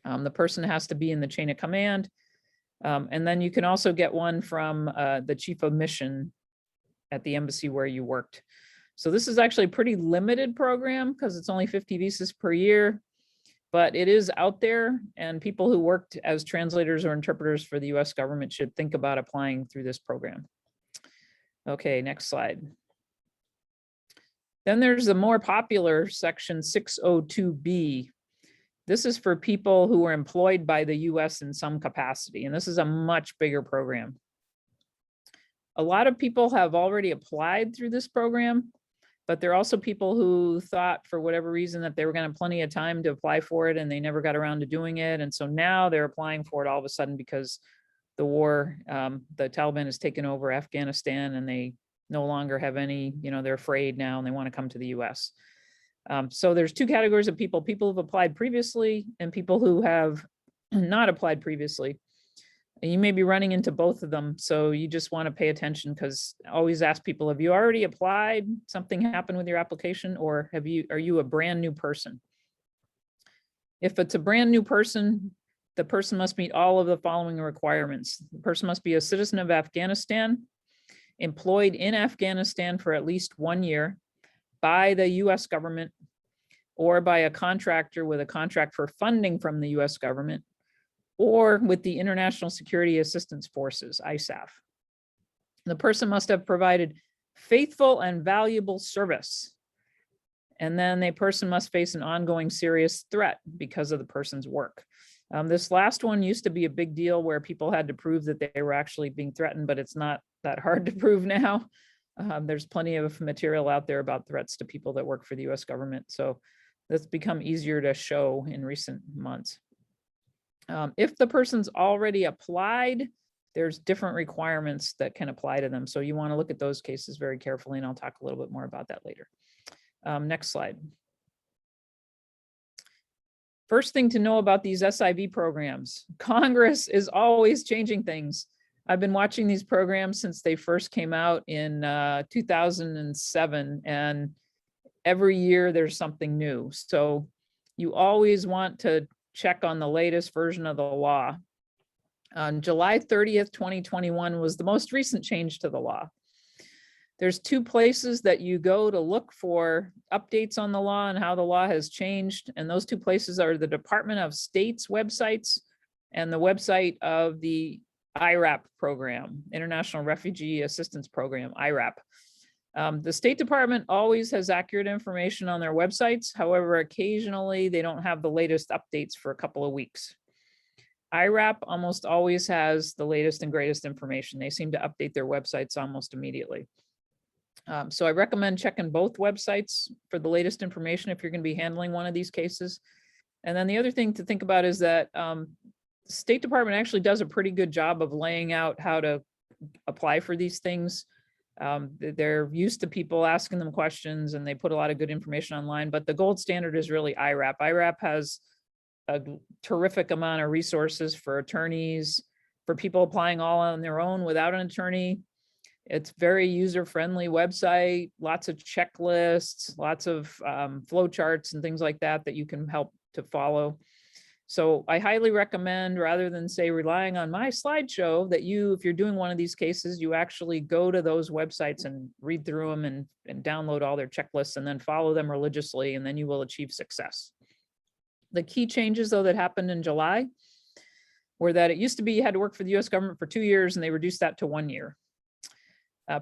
The person has to be in the chain of command. And then you can also get one from the chief of mission at the embassy where you worked. So this is actually a pretty limited program because it's only 50 visas per year, but it is out there, and people who worked as translators or interpreters for the US government should think about applying through this program. Okay, next slide. Then there's the more popular section 602B. This is for people who are employed by the US in some capacity, and this is a much bigger program. A lot of people have already applied through this program, but there are also people who thought for whatever reason that they were going to have plenty of time to apply for it and they never got around to doing it. And so now they're applying for it all of a sudden because the war, the Taliban has taken over Afghanistan and they no longer have any, they're afraid now and they want to come to the US. So there's two categories of people who've applied previously and people who have not applied previously. And you may be running into both of them. So you just want to pay attention, because always ask people, have you already applied? Something happened with your application, or are you a brand new person? If it's a brand new person, the person must meet all of the following requirements. The person must be a citizen of Afghanistan, employed in Afghanistan for at least 1 year by the US government or by a contractor with a contract for funding from the US government, or with the International Security Assistance Forces, ISAF. The person must have provided faithful and valuable service. And then the person must face an ongoing serious threat because of the person's work. This last one used to be a big deal where people had to prove that they were actually being threatened, but it's not that hard to prove now. There's plenty of material out there about threats to people that work for the US government. So that's become easier to show in recent months. If the person's already applied, there's different requirements that can apply to them. So you want to look at those cases very carefully, and I'll talk a little bit more about that later. Next slide. First thing to know about these SIV programs, Congress is always changing things. I've been watching these programs since they first came out in 2007, and every year there's something new. So you always want to check on the latest version of the law. On July 30th, 2021 was the most recent change to the law. There's two places that you go to look for updates on the law and how the law has changed. And those two places are the Department of State's websites and the website of the IRAP program, International Refugee Assistance Program, IRAP. The State Department always has accurate information on their websites. However, occasionally they don't have the latest updates for a couple of weeks. IRAP almost always has the latest and greatest information. They seem to update their websites almost immediately. So I recommend checking both websites for the latest information if you're going to be handling one of these cases. And then the other thing to think about is that the State Department actually does a pretty good job of laying out how to apply for these things. They're used to people asking them questions, and they put a lot of good information online, but the gold standard is really IRAP. IRAP has a terrific amount of resources for attorneys, for people applying all on their own without an attorney. It's very user-friendly website, lots of checklists, lots of flow charts and things like that that you can help to follow. So I highly recommend, rather than say relying on my slideshow, that you, if you're doing one of these cases, you actually go to those websites and read through them and download all their checklists and then follow them religiously, and then you will achieve success. The key changes, though, that happened in July were that it used to be you had to work for the US government for 2 years, and they reduced that to 1 year.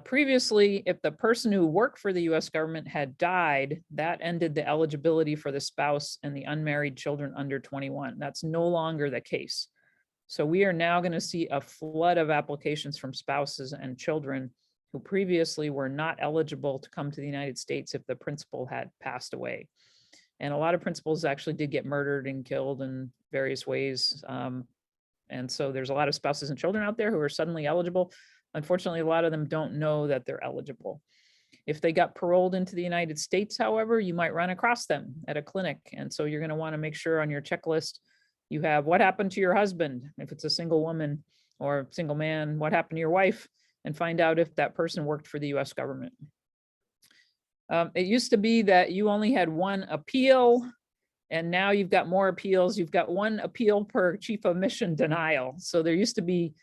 Previously, if the person who worked for the US government had died, that ended the eligibility for the spouse and the unmarried children under 21. That's no longer the case. So we are now going to see a flood of applications from spouses and children who previously were not eligible to come to the United States if the principal had passed away. And a lot of principals actually did get murdered and killed in various ways. And so there's a lot of spouses and children out there who are suddenly eligible. Unfortunately, a lot of them don't know that they're eligible. If they got paroled into the United States, however, you might run across them at a clinic. And so you're going to want to make sure on your checklist you have what happened to your husband, if it's a single woman or single man, what happened to your wife, and find out if that person worked for the US government. It used to be that you only had one appeal, and now you've got more appeals. You've got one appeal per chief of mission denial. So there used to be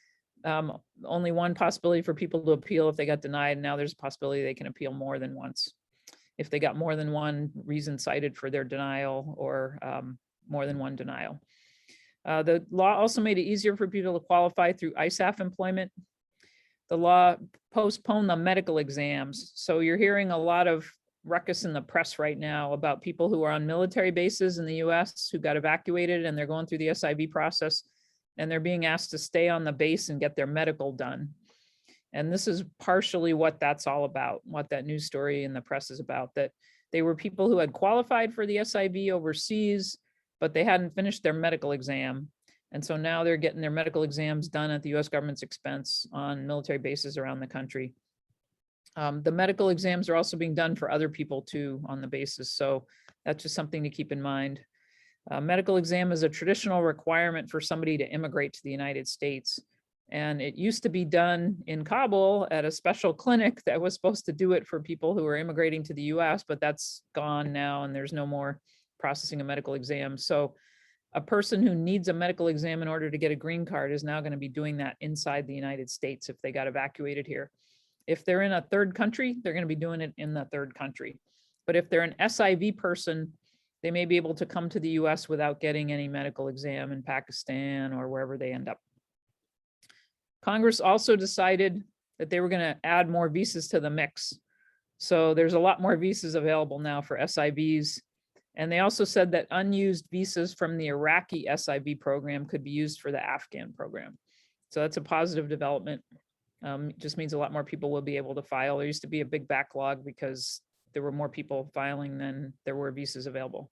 only one possibility for people to appeal if they got denied. Now there's a possibility they can appeal more than once if they got more than one reason cited for their denial, or more than one denial. The law also made it easier for people to qualify through ISAF employment. The law postponed the medical exams. So you're hearing a lot of ruckus in the press right now about people who are on military bases in the US who got evacuated, and they're going through the SIV process, and they're being asked to stay on the base and get their medical done. And this is partially what that's all about, what that news story in the press is about, that they were people who had qualified for the SIV overseas, but they hadn't finished their medical exam. And so now they're getting their medical exams done at the US government's expense on military bases around the country. The medical exams are also being done for other people too on the bases. So that's just something to keep in mind. Medical exam is a traditional requirement for somebody to immigrate to the United States. And it used to be done in Kabul at a special clinic that was supposed to do it for people who are immigrating to the US, but that's gone now, and there's no more processing a medical exam. So a person who needs a medical exam in order to get a green card is now going to be doing that inside the United States if they got evacuated here. If they're in a third country, they're going to be doing it in the third country. But if they're an SIV person, they may be able to come to the US without getting any medical exam in Pakistan or wherever they end up. Congress also decided that they were going to add more visas to the mix. So there's a lot more visas available now for SIVs. And they also said that unused visas from the Iraqi SIV program could be used for the Afghan program. So that's a positive development. It just means a lot more people will be able to file. There used to be a big backlog because there were more people filing than there were visas available.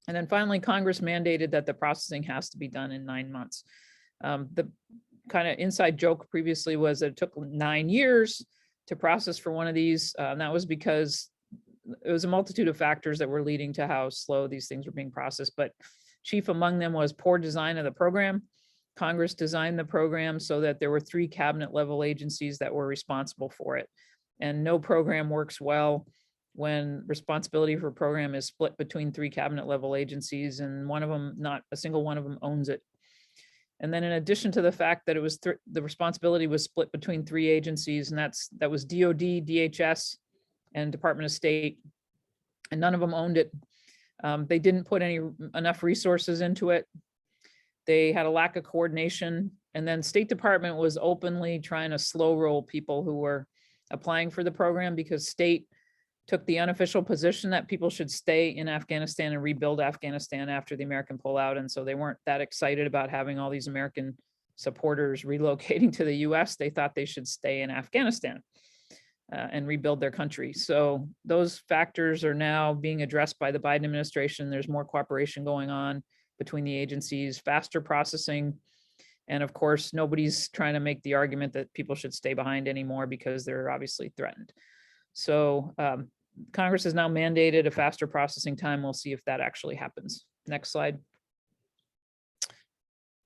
And then finally, Congress mandated that the processing has to be done in 9 months. The kind of inside joke previously was that it took 9 years to process for one of these. And that was because it was a multitude of factors that were leading to how slow these things were being processed. But chief among them was poor design of the program. Congress designed the program so that there were 3 cabinet level agencies that were responsible for it. And no program works well when responsibility for a program is split between 3 cabinet level agencies, and one of them, not a single one of them, owns it. And then in addition to the fact that it was the responsibility was split between 3 agencies, and that was DOD, DHS, and Department of State, and none of them owned it. They didn't put enough resources into it. They had a lack of coordination. And then State Department was openly trying to slow roll people who were applying for the program, because state took the unofficial position that people should stay in Afghanistan and rebuild Afghanistan after the American pullout. And so they weren't that excited about having all these American supporters relocating to the US. They thought they should stay in Afghanistan and rebuild their country. So those factors are now being addressed by the Biden administration. There's more cooperation going on between the agencies, faster processing. And of course, nobody's trying to make the argument that people should stay behind anymore because they're obviously threatened. So Congress has now mandated a faster processing time. We'll see if that actually happens. Next slide.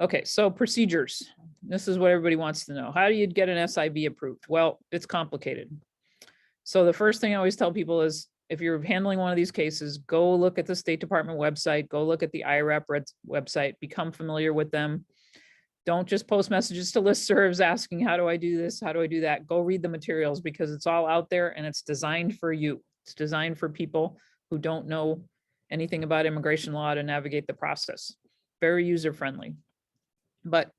Okay, so procedures. This is what everybody wants to know. How do you get an SIV approved? Well, it's complicated. So the first thing I always tell people is, if you're handling one of these cases, go look at the State Department website, go look at the IRAP website, become familiar with them. Don't just post messages to listservs asking, how do I do this? How do I do that? Go read the materials, because it's all out there and it's designed for you. It's designed for people who don't know anything about immigration law to navigate the process. Very user-friendly. But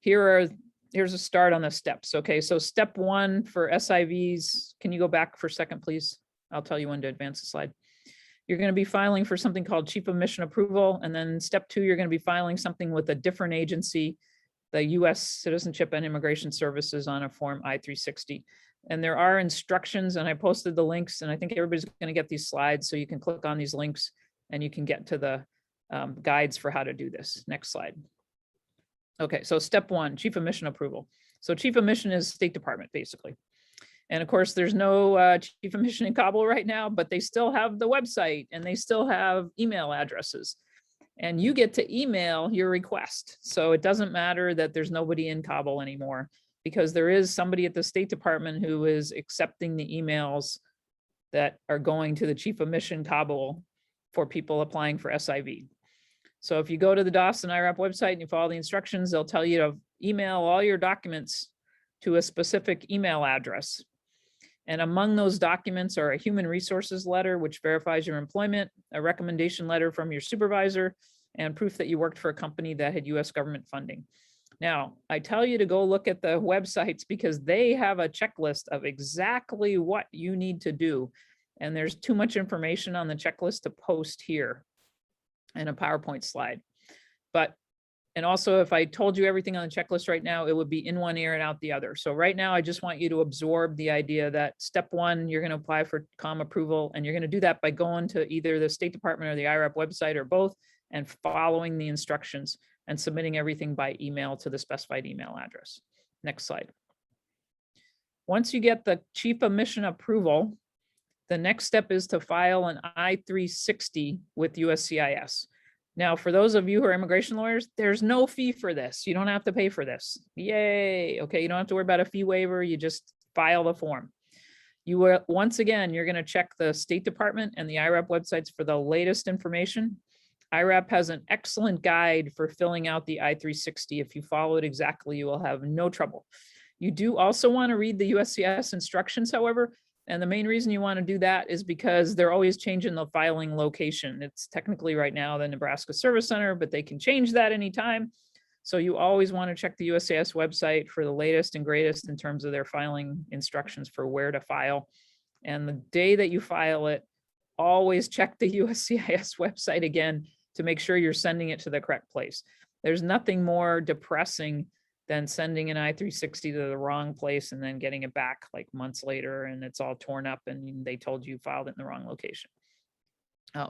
here's a start on the steps. Okay, so step 1 for SIVs, can you go back for a second, please? I'll tell you when to advance the slide. You're going to be filing for something called Chief of Mission Approval. And then step 2, you're going to be filing something with a different agency, the US Citizenship and Immigration Services, on a form I-360. And there are instructions, and I posted the links, and I think everybody's going to get these slides, so you can click on these links and you can get to the guides for how to do this. Next slide. Okay, so step 1, Chief of Mission Approval. So Chief of Mission is State Department, basically. And of course, there's no chief of mission in Kabul right now, but they still have the website and they still have email addresses. And you get to email your request. So it doesn't matter that there's nobody in Kabul anymore, because there is somebody at the State Department who is accepting the emails that are going to the chief of mission Kabul for people applying for SIV. So if you go to the DOS and IRAP website and you follow the instructions, they'll tell you to email all your documents to a specific email address. And among those documents are a human resources letter, which verifies your employment, a recommendation letter from your supervisor, and proof that you worked for a company that had US government funding. Now, I tell you to go look at the websites because they have a checklist of exactly what you need to do. And there's too much information on the checklist to post here in a PowerPoint slide. And also, if I told you everything on the checklist right now, it would be in one ear and out the other. So right now, I just want you to absorb the idea that step one, you're going to apply for COM approval, and you're going to do that by going to either the State Department or the IRAP website or both, and following the instructions and submitting everything by email to the specified email address. Next slide. Once you get the chief of mission approval, the next step is to file an I-360 with USCIS. Now, for those of you who are immigration lawyers, there's no fee for this. You don't have to pay for this. Yay. Okay, you don't have to worry about a fee waiver. You just file the form. You will, once again, you're going to check the State Department and the IRAP websites for the latest information. IRAP has an excellent guide for filling out the I-360. If you follow it exactly, you will have no trouble. You do also want to read the USCIS instructions, however, and the main reason you want to do that is because they're always changing the filing location. It's technically right now the Nebraska Service Center, but they can change that anytime. So you always want to check the USCIS website for the latest and greatest in terms of their filing instructions for where to file. And the day that you file it, always check the USCIS website again to make sure you're sending it to the correct place. There's nothing more depressing than sending an I-360 to the wrong place and then getting it back like months later and it's all torn up and they told you filed it in the wrong location.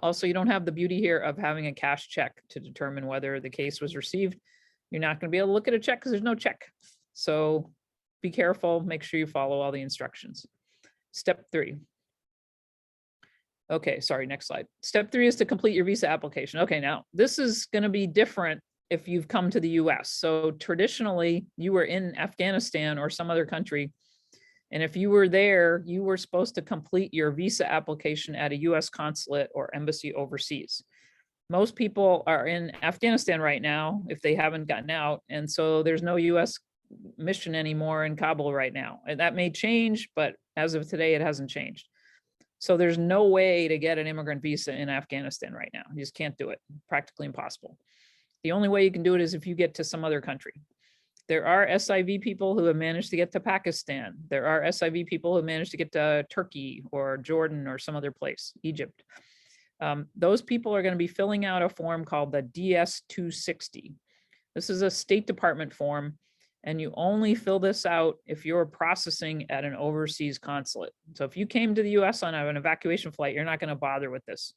Also, you don't have the beauty here of having a cash check to determine whether the case was received. You're not going to be able to look at a check because there's no check. So be careful, make sure you follow all the instructions. Step 3. Okay, sorry, next slide. Step 3 is to complete your visa application. Okay, now this is going to be different if you've come to the US. So traditionally you were in Afghanistan or some other country. And if you were there, you were supposed to complete your visa application at a US consulate or embassy overseas. Most people are in Afghanistan right now if they haven't gotten out. And so there's no US mission anymore in Kabul right now. And that may change, but as of today, it hasn't changed. So there's no way to get an immigrant visa in Afghanistan right now. You just can't do it, practically impossible. The only way you can do it is if you get to some other country. There are SIV people who have managed to get to Pakistan. There are SIV people who have managed to get to Turkey or Jordan or some other place, Egypt. Those people are going to be filling out a form called the DS-260. This is a State Department form, and you only fill this out if you're processing at an overseas consulate. So if you came to the US on an evacuation flight, you're not going to bother with this.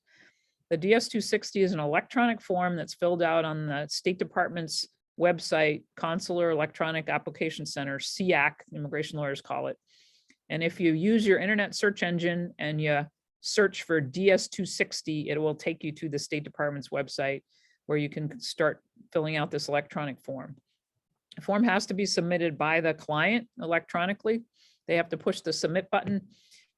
The DS-260 is an electronic form that's filled out on the State Department's website, Consular Electronic Application Center, SEAC, immigration lawyers call it. And if you use your internet search engine and you search for DS-260, it will take you to the State Department's website where you can start filling out this electronic form. The form has to be submitted by the client electronically. They have to push the submit button.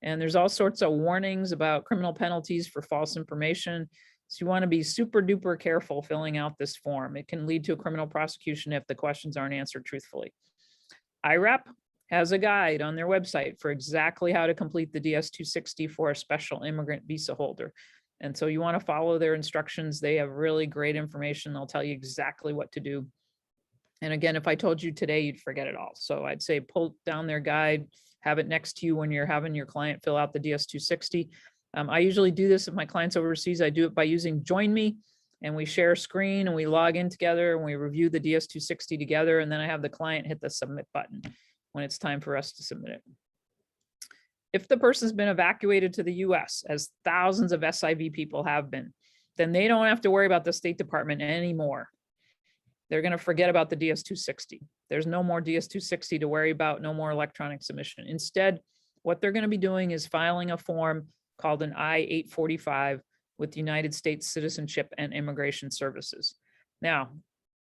And there's all sorts of warnings about criminal penalties for false information. So you want to be super duper careful filling out this form. It can lead to a criminal prosecution if the questions aren't answered truthfully. IRAP has a guide on their website for exactly how to complete the DS-260 for a special immigrant visa holder. And so you want to follow their instructions. They have really great information. They'll tell you exactly what to do. And again, if I told you today, you'd forget it all. So I'd say pull down their guide, have it next to you when you're having your client fill out the DS-260. I usually do this if my client's overseas. I do it by using Join Me, and we share a screen and we log in together and we review the DS-260 together. And then I have the client hit the submit button when it's time for us to submit it. If the person's been evacuated to the US, as thousands of SIV people have been, then they don't have to worry about the State Department anymore. They're going to forget about the DS-260. There's no more DS-260 to worry about, no more electronic submission. Instead, What they're going to be doing is filing a form called an I-845 with the United States Citizenship and Immigration Services. Now,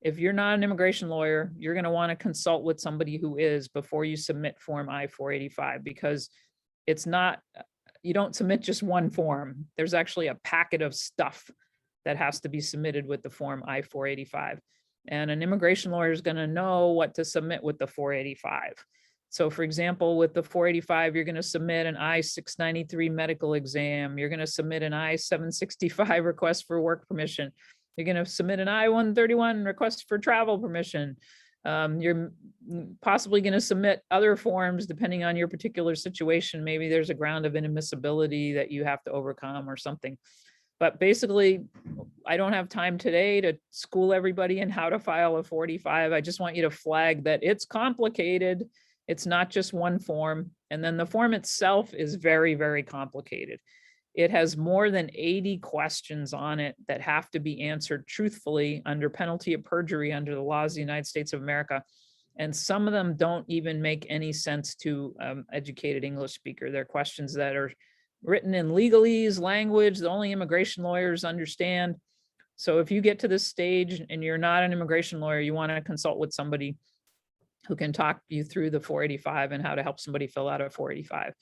if you're not an immigration lawyer, you're going to want to consult with somebody who is before you submit Form I-485, because it's not, you don't submit just one form. There's actually a packet of stuff that has to be submitted with the Form I-485. And an immigration lawyer is going to know what to submit with the 485. So for example, with the 485, you're going to submit an I-693 medical exam. You're going to submit an I-765 request for work permission. You're going to submit an I-131 request for travel permission. You're possibly going to submit other forms depending on your particular situation. Maybe there's a ground of inadmissibility that you have to overcome or something. But basically, I don't have time today to school everybody in how to file a 485. I just want you to flag that it's complicated. It's not just one form. And then the form itself is very, very complicated. It has more than 80 questions on it that have to be answered truthfully under penalty of perjury under the laws of the United States of America. And some of them don't even make any sense to educated English speaker. They're questions that are written in legalese language that only immigration lawyers understand. So if you get to this stage and you're not an immigration lawyer, you want to consult with somebody who can talk you through the 485 and how to help somebody fill out a 485.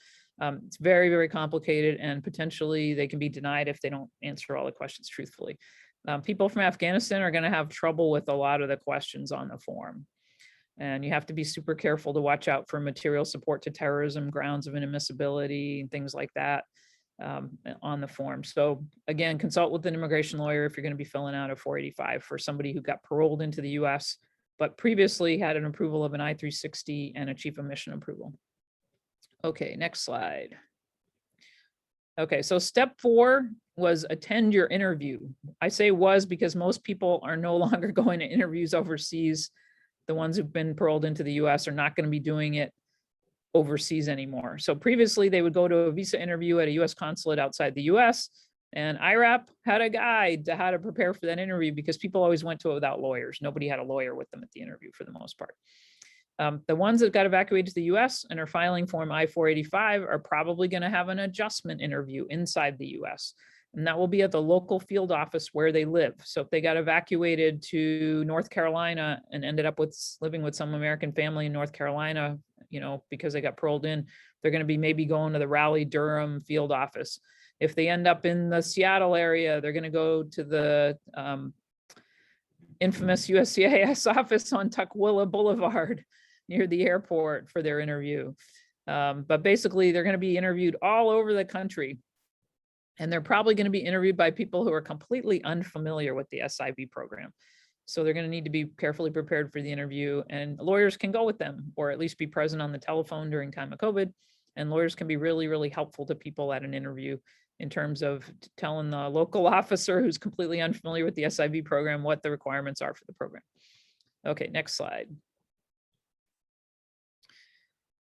It's very, very complicated, and potentially they can be denied if they don't answer all the questions truthfully. People from Afghanistan are going to have trouble with a lot of the questions on the form. And you have to be super careful to watch out for material support to terrorism, grounds of inadmissibility, and things like that on the form. So again, consult with an immigration lawyer if you're going to be filling out a 485 for somebody who got paroled into the US, but previously had an approval of an I-360 and a chief of mission approval. Okay, next slide. Okay, so step 4 was attend your interview. I say was because most people are no longer going to interviews overseas. The ones who've been paroled into the US are not going to be doing it overseas anymore. So previously they would go to a visa interview at a US consulate outside the US, and IRAP had a guide to how to prepare for that interview because people always went to it without lawyers. Nobody had a lawyer with them at the interview for the most part. The ones that got evacuated to the US and are filing Form I-485 are probably going to have an adjustment interview inside the US. And that will be at the local field office where they live. So if they got evacuated to North Carolina and ended up living with some American family in North Carolina, you know, because they got paroled in, they're going to be maybe going to the Raleigh-Durham field office. If they end up in the Seattle area, they're going to go to the infamous USCIS office on Tukwila Boulevard near the airport for their interview. But basically, they're going to be interviewed all over the country. And they're probably going to be interviewed by people who are completely unfamiliar with the SIV program. So they're going to need to be carefully prepared for the interview, and lawyers can go with them or at least be present on the telephone during time of COVID. And lawyers can be really, really helpful to people at an interview in terms of telling the local officer who's completely unfamiliar with the SIV program what the requirements are for the program. Okay, next slide.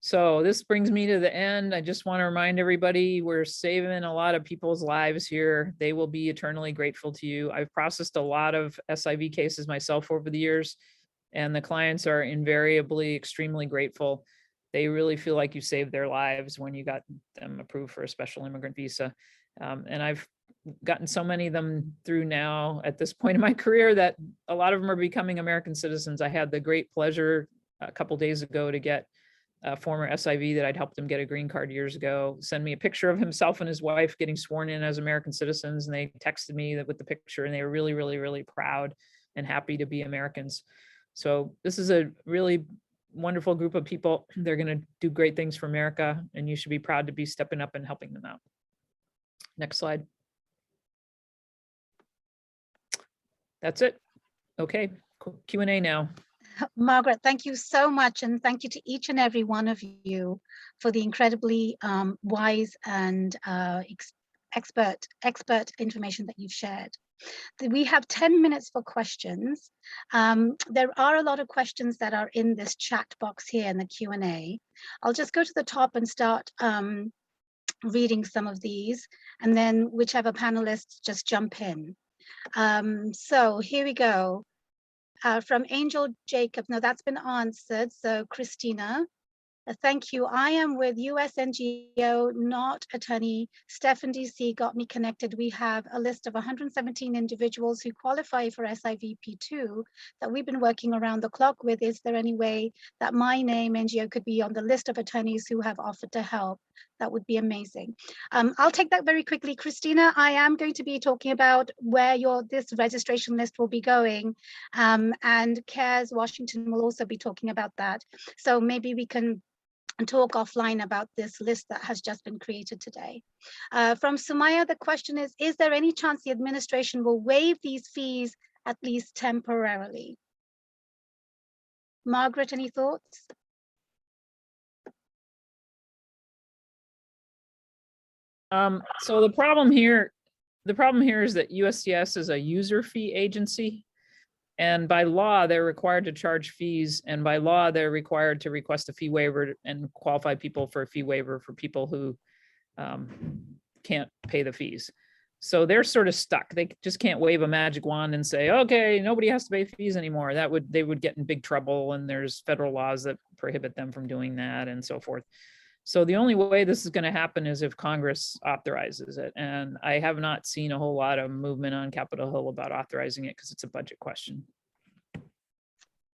So this brings me to the end. I just want to remind everybody we're saving a lot of people's lives here. They will be eternally grateful to you. I've processed a lot of SIV cases myself over the years, and the clients are invariably extremely grateful. They really feel like you saved their lives when you got them approved for a special immigrant visa. And I've gotten so many of them through now at this point in my career that a lot of them are becoming American citizens. I had the great pleasure a couple days ago to get a former SIV that I'd helped him get a green card years ago send me a picture of himself and his wife getting sworn in as American citizens. And they texted me with the picture, and they were really, really, really proud and happy to be Americans. So this is a really wonderful group of people. They're going to do great things for America, and you should be proud to be stepping up and helping them out. Next slide. That's it. Okay, Q&A now. Margaret, thank you so much. And thank you to each and every one of you for the incredibly wise and expert information that you've shared. We have 10 minutes for questions. There are a lot of questions that are in this chat box here in the Q&A. I'll just go to the top and start reading some of these, and then whichever panelists just jump in. So here we go. From Angel Jacob, no, that's been answered. So Christina, Thank you. I am with US NGO, not attorney. Stefan DC got me connected. We have a list of 117 individuals who qualify for SIVP2 that we've been working around the clock with. Is there any way that my name, NGO, could be on the list of attorneys who have offered to help? That would be amazing. I'll take that very quickly. Christina, I am going to be talking about where this registration list will be going. And CARES Washington will also be talking about that. So maybe we can talk offline about this list that has just been created today. From Sumaya, the question is there any chance the administration will waive these fees at least temporarily? Margaret, any thoughts? So the problem here is that USCIS is a user fee agency. And by law, they're required to charge fees. And by law, they're required to request a fee waiver and qualify people for a fee waiver for people who can't pay the fees. So they're sort of stuck. They just can't wave a magic wand and say, okay, nobody has to pay fees anymore. They would get in big trouble. And there's federal laws that prohibit them from doing that and so forth. So the only way this is going to happen is if Congress authorizes it. And I have not seen a whole lot of movement on Capitol Hill about authorizing it because it's a budget question.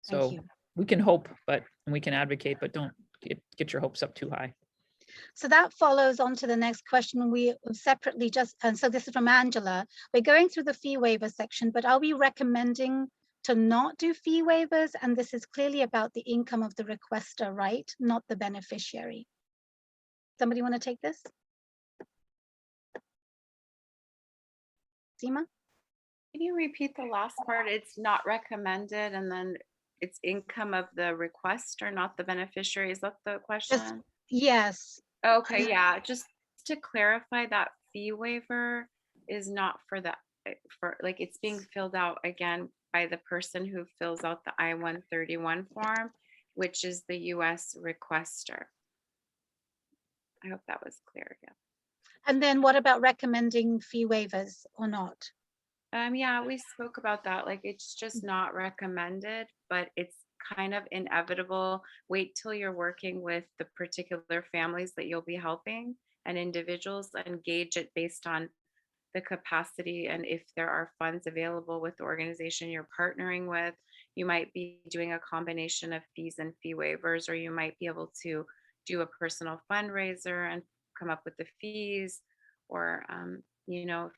So we can hope, and we can advocate, but don't get your hopes up too high. So that follows on to the next question. We separately and so this is from Angela. We're going through the fee waiver section, but are we recommending to not do fee waivers? And this is clearly about the income of the requester, right? Not the beneficiary. Somebody want to take this? Seema? Can you repeat the last part? It's not recommended, and then it's income of the requester, not the beneficiary. Is that the question? Yes. Okay, yeah. Just to clarify, that fee waiver is not for like it's being filled out again by the person who fills out the I-131 form, which is the US requester. I hope that was clear. Yeah. And then what about recommending fee waivers or not? Yeah, we spoke about that. Like it's just not recommended, but it's kind of inevitable. Wait till you're working with the particular families that you'll be helping and individuals, and gauge it based on the capacity and if there are funds available with the organization you're partnering with. You might be doing a combination of fees and fee waivers, or you might be able to do a personal fundraiser and come up with the fees, or if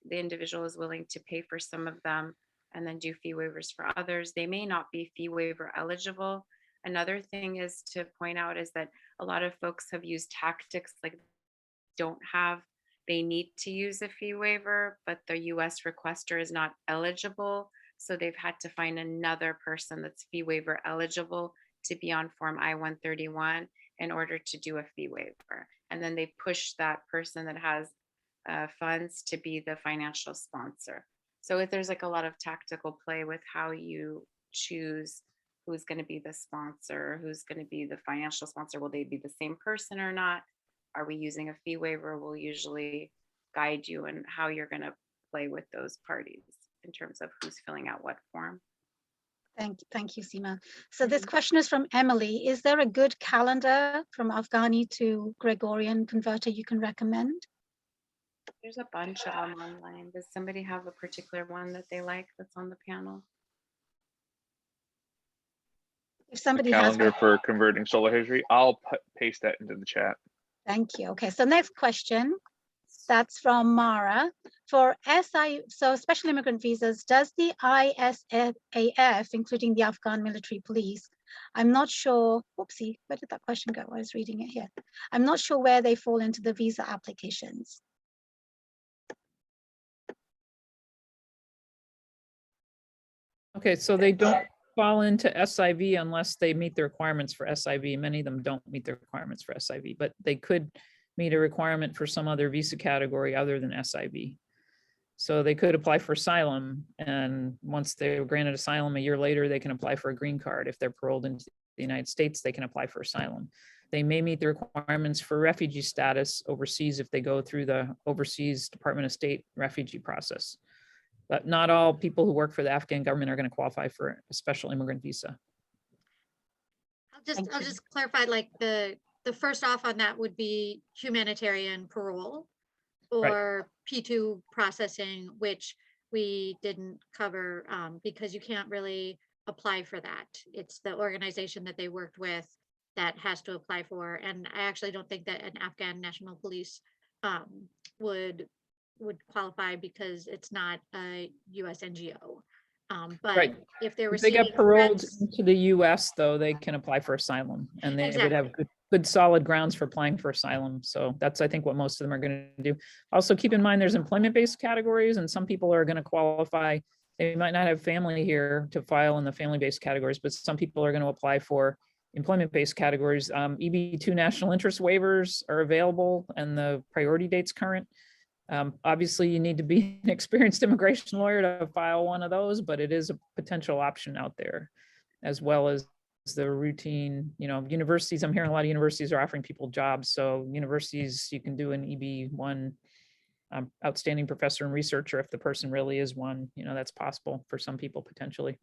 the individual is willing to pay for some of them and then do fee waivers for others, they may not be fee waiver eligible. Another thing is to point out is that a lot of folks have used tactics like they need to use a fee waiver, but the US requester is not eligible. So they've had to find another person that's fee waiver eligible to be on Form I-131 in order to do a fee waiver. And then they push that person that has funds to be the financial sponsor. So there's like a lot of tactical play with how you choose who's going to be the sponsor, who's going to be the financial sponsor. Will they be the same person or not? Are we using a fee waiver? We'll usually guide you in how you're going to play with those parties in terms of who's filling out what form. Thank you, Seema. So this question is from Emily. Is there a good calendar from Afghani to Gregorian converter you can recommend? There's a bunch of them online. Does somebody have a particular one that they like that's on the panel? If somebody The calendar has for converting solar history, I'll paste that into the chat. Thank you. Okay, so next question. That's from Mara. So special immigrant visas, does the ISAF, including the Afghan military police, I'm not sure, whoopsie, where did that question go? I was reading it here. I'm not sure where they fall into the visa applications. Okay, so they don't fall into SIV unless they meet the requirements for SIV. Many of them don't meet the requirements for SIV, but they could meet a requirement for some other visa category other than SIV. So they could apply for asylum, and once they're granted asylum, a year later, they can apply for a green card. If they're paroled into the United States, they can apply for asylum. They may meet the requirements for refugee status overseas if they go through the overseas Department of State refugee process. But not all people who work for the Afghan government are going to qualify for a special immigrant visa. Thank I'll you. just clarify, like the first off on that would be humanitarian parole or P2 processing, which we didn't cover because you can't really apply for that. It's the organization that they worked with that has to apply for. And I actually don't think that an Afghan National Police would qualify because it's not a US NGO. But Right. if they're If they receiving get paroled grants, into the US, though, they can apply for asylum and they would have Exactly. good solid grounds for applying for asylum. So that's, I think, what most of them are going to do. Also, keep in mind, there's employment-based categories and some people are going to qualify. They might not have family here to file in the family-based categories, but some people are going to apply for employment-based categories. EB2 national interest waivers are available and the priority date's current. Obviously, you need to be an experienced immigration lawyer to file one of those, but it is a potential option out there, as well as the routine, universities. I'm hearing a lot of universities are offering people jobs. So universities, you can do an EB1 outstanding professor and researcher if the person really is one, that's possible for some people potentially.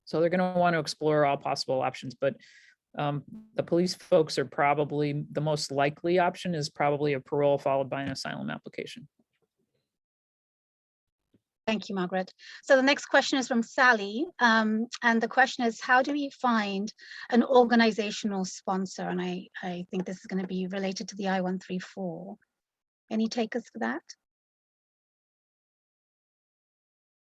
So they're going to want to explore all possible options, but the police folks are probably the most likely option is probably a parole followed by an asylum application. Thank you, Margaret. So the next question is from Sally. And the question is, how do we find an organizational sponsor? And I think this is going to be related to the I-134. Any takers for that?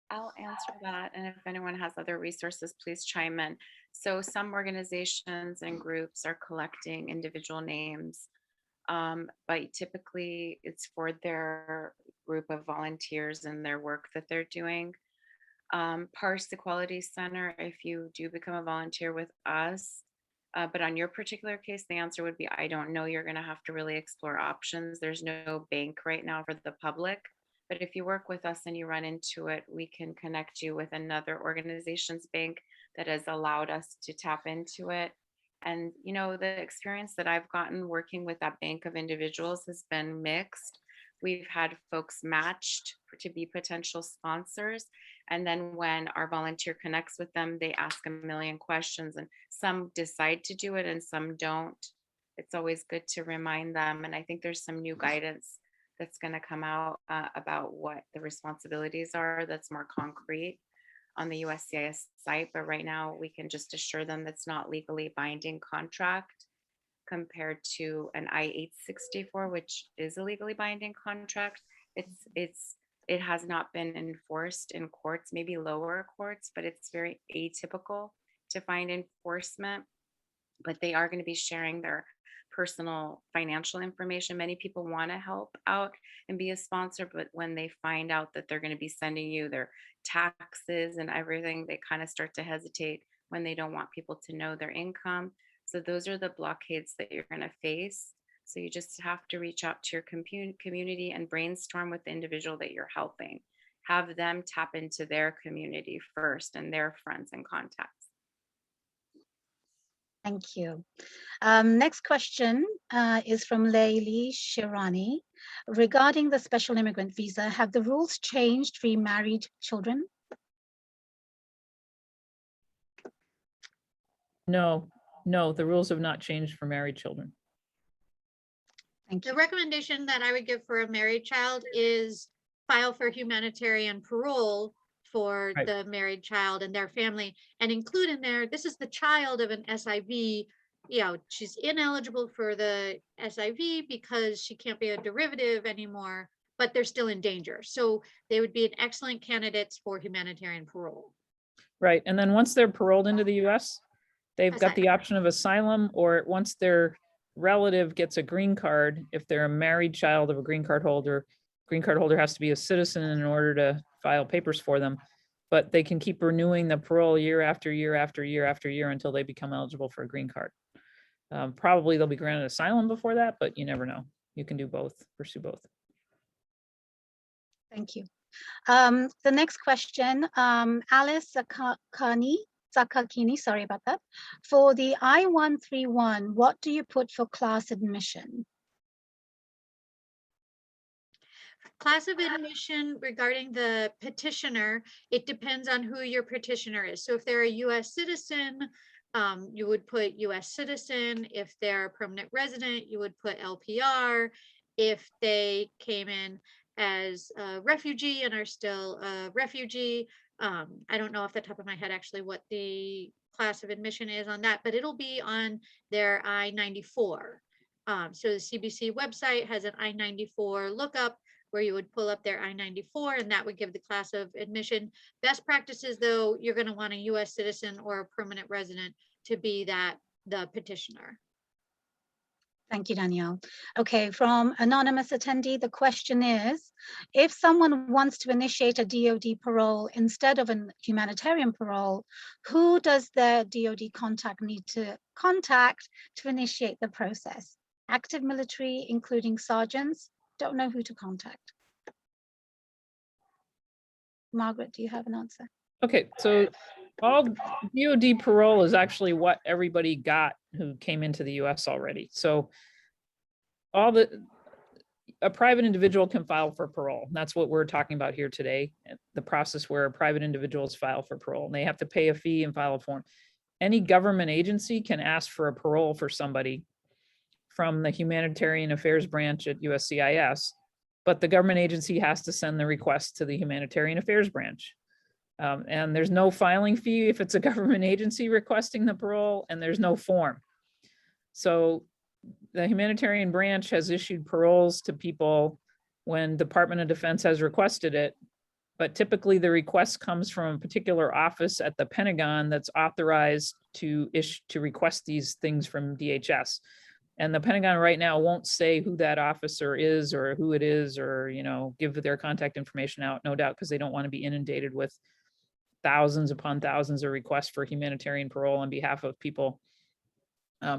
I'll answer that. And if anyone has other resources, please chime in. So some organizations and groups are collecting individual names, but typically it's for their group of volunteers and their work that they're doing. Parse Equality Center, if you do become a volunteer with us, but on your particular case, the answer would be, I don't know. You're going to have to really explore options. There's no bank right now for the public. But if you work with us and you run into it, we can connect you with another organization's bank that has allowed us to tap into it. And, the experience that I've gotten working with that bank of individuals has been mixed. We've had folks matched to be potential sponsors. And then when our volunteer connects with them, they ask a million questions and some decide to do it and some don't. It's always good to remind them. And I think there's some new guidance that's going to come out about what the responsibilities are that's more concrete on the USCIS site. But right now we can just assure them that's not legally binding contract compared to an I-864, which is a legally binding contract. It has not been enforced in courts, maybe lower courts, but it's very atypical to find enforcement. But they are going to be sharing their personal financial information. Many people want to help out and be a sponsor, but when they find out that they're going to be sending you their taxes and everything, they kind of start to hesitate when they don't want people to know their income. So those are the blockades that you're going to face. So you just have to reach out to your community and brainstorm with the individual that you're helping. Have them tap into their community first and their friends and contacts. Thank you. Next question is from Layli Shirani. Regarding the special immigrant visa, have the rules changed for married children? No, the rules have not changed for married children. Thank you. the recommendation that I would give for a married child is file for humanitarian parole for Right. the married child and their family, and include in there, this is the child of an SIV. She's ineligible for the SIV because she can't be a derivative anymore, but they're still in danger. So they would be an excellent candidates for humanitarian parole. Right. And then once they're paroled into the US, they've got the option of asylum, or once their relative gets a green card, if they're a married child of a green card holder has to be a citizen in order to file papers for them. But they can keep renewing the parole year after year after year after year until they become eligible for a green card. Probably they'll be granted asylum before that, but you never know. You can do both, pursue both. Thank you. The next question, Alice Zakakini, sorry about that. For the I-131, what do you put for class admission? Class of admission regarding the petitioner, it depends on who your petitioner is. So if they're a US citizen, You would put US citizen. If they're a permanent resident, you would put LPR. If they came in as a refugee and are still a refugee, I don't know off the top of my head actually what the class of admission is on that, but it'll be on their I-94. So the CBC website has an I-94 lookup where you would pull up their I-94 and that would give the class of admission. Best practices though, you're going to want a US citizen or a permanent resident to be the petitioner. Thank you, Danielle. Okay, from anonymous attendee, the question is, if someone wants to initiate a DoD parole instead of a humanitarian parole, who does their DoD contact need to contact to initiate the process? Active military, including sergeants? Don't know who to contact. Margaret, do you have an answer? Okay, so all DoD parole is actually what everybody got who came into the US already. So a private individual can file for parole. That's what we're talking about here today. The process where private individuals file for parole and they have to pay a fee and file a form. Any government agency can ask for a parole for somebody from the Humanitarian Affairs branch at USCIS, but the government agency has to send the request to the Humanitarian Affairs branch. And there's no filing fee if it's a government agency requesting the parole, and there's no form. So the Humanitarian branch has issued paroles to people when Department of Defense has requested it, but typically the request comes from a particular office at the Pentagon that's authorized to request these things from DHS. And the Pentagon right now won't say who that officer is or who it is, or, you know, give their contact information out, no doubt, because they don't want to be inundated with thousands upon thousands of requests for humanitarian parole on behalf of people.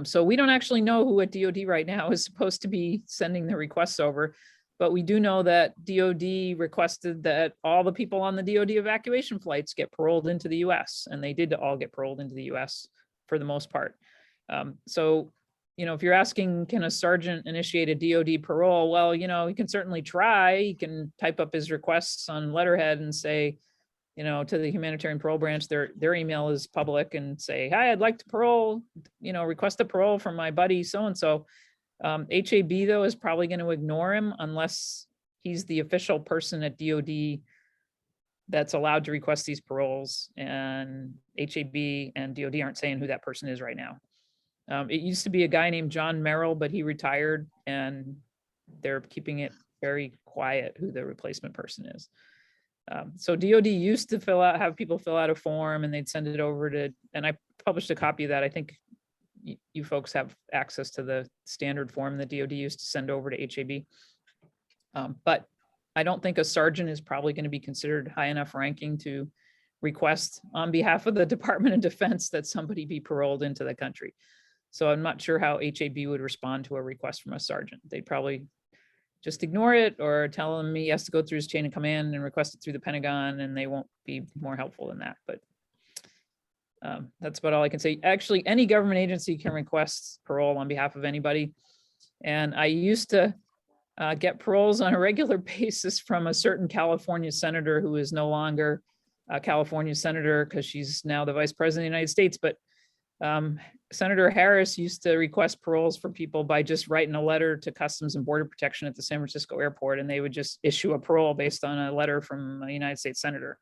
So we don't actually know who at DoD right now is supposed to be sending the requests over, but we do know that DoD requested that all the people on the DoD evacuation flights get paroled into the US, and they did all get paroled into the US for the most part. So, you know, if you're asking, can a sergeant initiate a DoD parole? Well, you know, he can certainly try. He can type up his requests on letterhead and say, you know, to the Humanitarian Parole Branch, their email is public, and say, hi, I'd like to parole, you know, request a parole from my buddy so-and-so. HAB though is probably going to ignore him unless he's the official person at DoD that's allowed to request these paroles, and HAB and DoD aren't saying who that person is right now. It used to be a guy named John Merrill, but he retired, and they're keeping it very quiet who the replacement person is. So DoD used to have people fill out a form, and they'd send it over to, and I published a copy of that. I think you folks have access to the standard form that DoD used to send over to HAB. But I don't think a sergeant is probably going to be considered high enough ranking to request on behalf of the Department of Defense that somebody be paroled into the country. So I'm not sure how HAB would respond to a request from a sergeant. They'd probably just ignore it or tell him he has to go through his chain of command and request it through the Pentagon, and they won't be more helpful than that. But that's about all I can say. Actually, any government agency can request parole on behalf of anybody. And I used to get paroles on a regular basis from a certain California senator who is no longer a California senator because she's now the vice president of the United States. But Senator Harris used to request paroles for people by just writing a letter to Customs and Border Protection at the San Francisco airport, and they would just issue a parole based on a letter from a United States senator.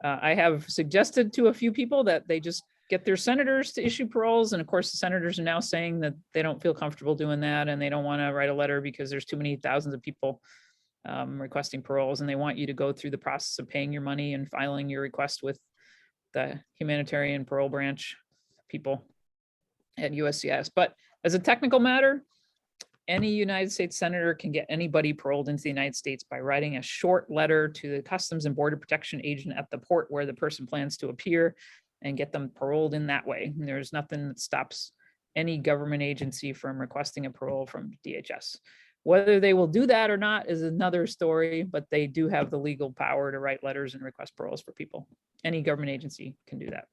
I have suggested to a few people that they just get their senators to issue paroles, and of course the senators are now saying that they don't feel comfortable doing that, and they don't want to write a letter because there's too many thousands of people requesting paroles, and they want you to go through the process of paying your money and filing your request with the Humanitarian Parole Branch people at USCIS. But as a technical matter, any United States senator can get anybody paroled into the United States by writing a short letter to the Customs and Border Protection agent at the port where the person plans to appear, and get them paroled in that way. And there's nothing that stops any government agency from requesting a parole from DHS. Whether they will do that or not is another story, but they do have the legal power to write letters and request paroles for people. Any government agency can do that.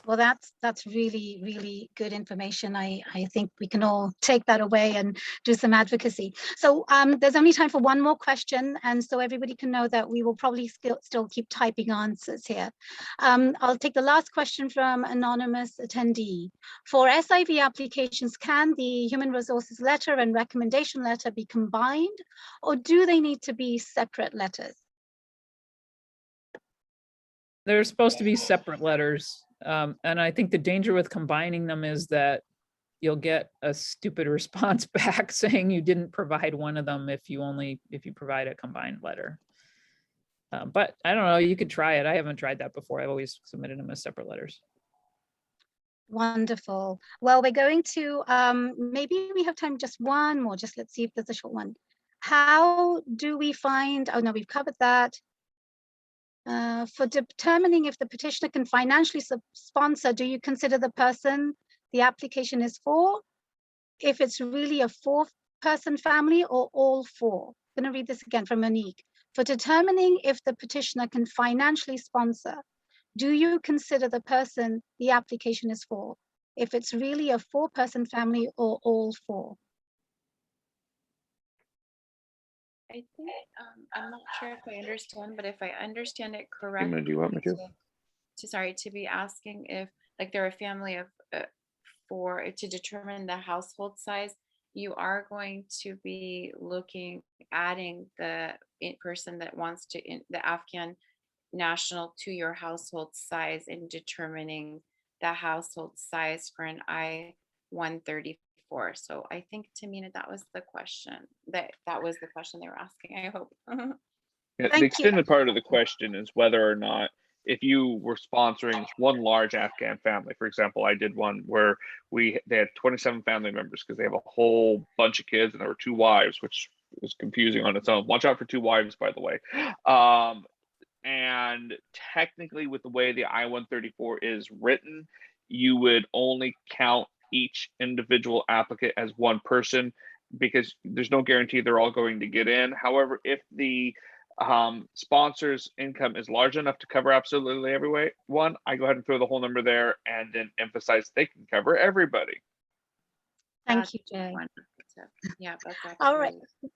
Well, that's really, really good information. I think we can all take that away and do some advocacy. So there's only time for one more question. And so everybody can know that we will probably still keep typing answers here. I'll take the last question from anonymous attendee. For SIV applications, can the human resources letter and recommendation letter be combined, or do they need to be separate letters? They're supposed to be separate letters. And I think the danger with combining them is that you'll get a stupid response back saying you didn't provide one of them if you provide a combined letter. But I don't know, you could try it. I haven't tried that before. I've always submitted them as separate letters. Wonderful. Well, we're going to, maybe we have time, just one more, just let's see if there's a short one. How do we find, oh no, we've covered that. For determining if the petitioner can financially sponsor, do you consider the person the application is for, if it's really a 4-person family or all 4? I'm going to read this again from Monique. For determining if the petitioner can financially sponsor, do you consider the person the application is for, if it's really a 4-person family or all 4? I think I'm not sure if I understand, but if I understand it correctly, Do you want me to? to be asking if, like, they're a family of 4, to determine the household size, you are going to be adding the person that wants to, the Afghan national, to your household size in determining the household size for an I-134. So I think, Tamina, that was the question. That was the question they were asking, I hope. Yeah, Thank the you. extended part of the question is whether or not, if you were sponsoring one large Afghan family, for example, I did one where they had 27 family members because they have a whole bunch of kids and there were 2 wives, which was confusing on its own. Watch out for 2 wives, by the way. And technically, with the way the I-134 is written, you would only count each individual applicant as one person because there's no guarantee they're all going to get in. However, if the sponsor's income is large enough to cover absolutely everyone, I go ahead and throw the whole number there and then emphasize they can cover everybody. Thank you, Jay. Wonderful tip. Yeah, that's All right. actually.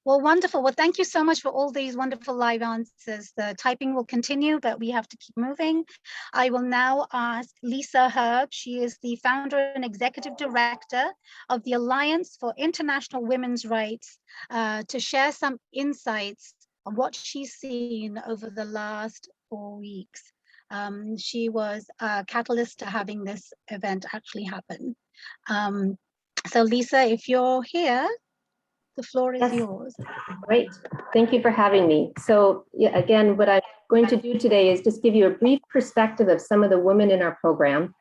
Well, wonderful. Well, thank you so much for all these wonderful live answers. The typing will continue, but we have to keep moving. I will now ask Lisa Herb. She is the founder and executive director of the Alliance for International Women's Rights, to share some insights on what she's seen over the last 4 weeks. She was a catalyst to having this event actually happen. So Lisa, if you're here, the floor is yours. Great. Thank you for having me. So yeah, again, what I'm going to do today is just give you a brief perspective of some of the women in our program.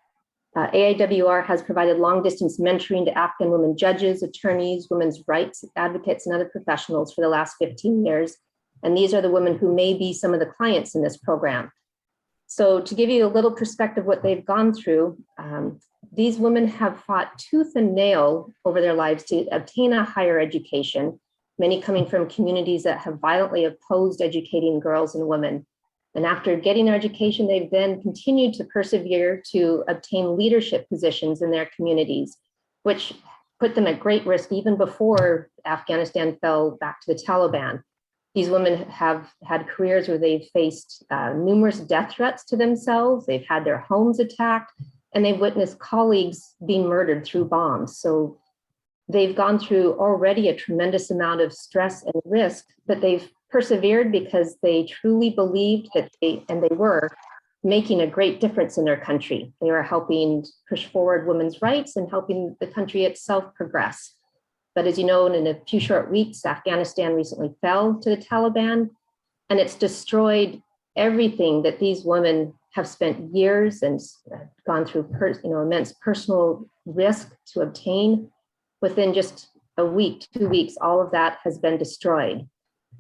AIWR has provided long distance mentoring to Afghan women judges, attorneys, women's rights advocates, and other professionals for the last 15 years. And these are the women who may be some of the clients in this program. So to give you a little perspective what they've gone through, these women have fought tooth and nail over their lives to obtain a higher education, many coming from communities that have violently opposed educating girls and women. And after getting their education, they've then continued to persevere to obtain leadership positions in their communities, which put them at great risk even before Afghanistan fell back to the Taliban. These women have had careers where they've faced numerous death threats to themselves, they've had their homes attacked, and they've witnessed colleagues being murdered through bombs. So they've gone through already a tremendous amount of stress and risk, but they've persevered because they truly believed that they were making a great difference in their country. They were helping push forward women's rights and helping the country itself progress. But as you know, in a few short weeks, Afghanistan recently fell to the Taliban, and it's destroyed everything that these women have spent years and gone through immense personal risk to obtain. Within just a week, 2 weeks, all of that has been destroyed.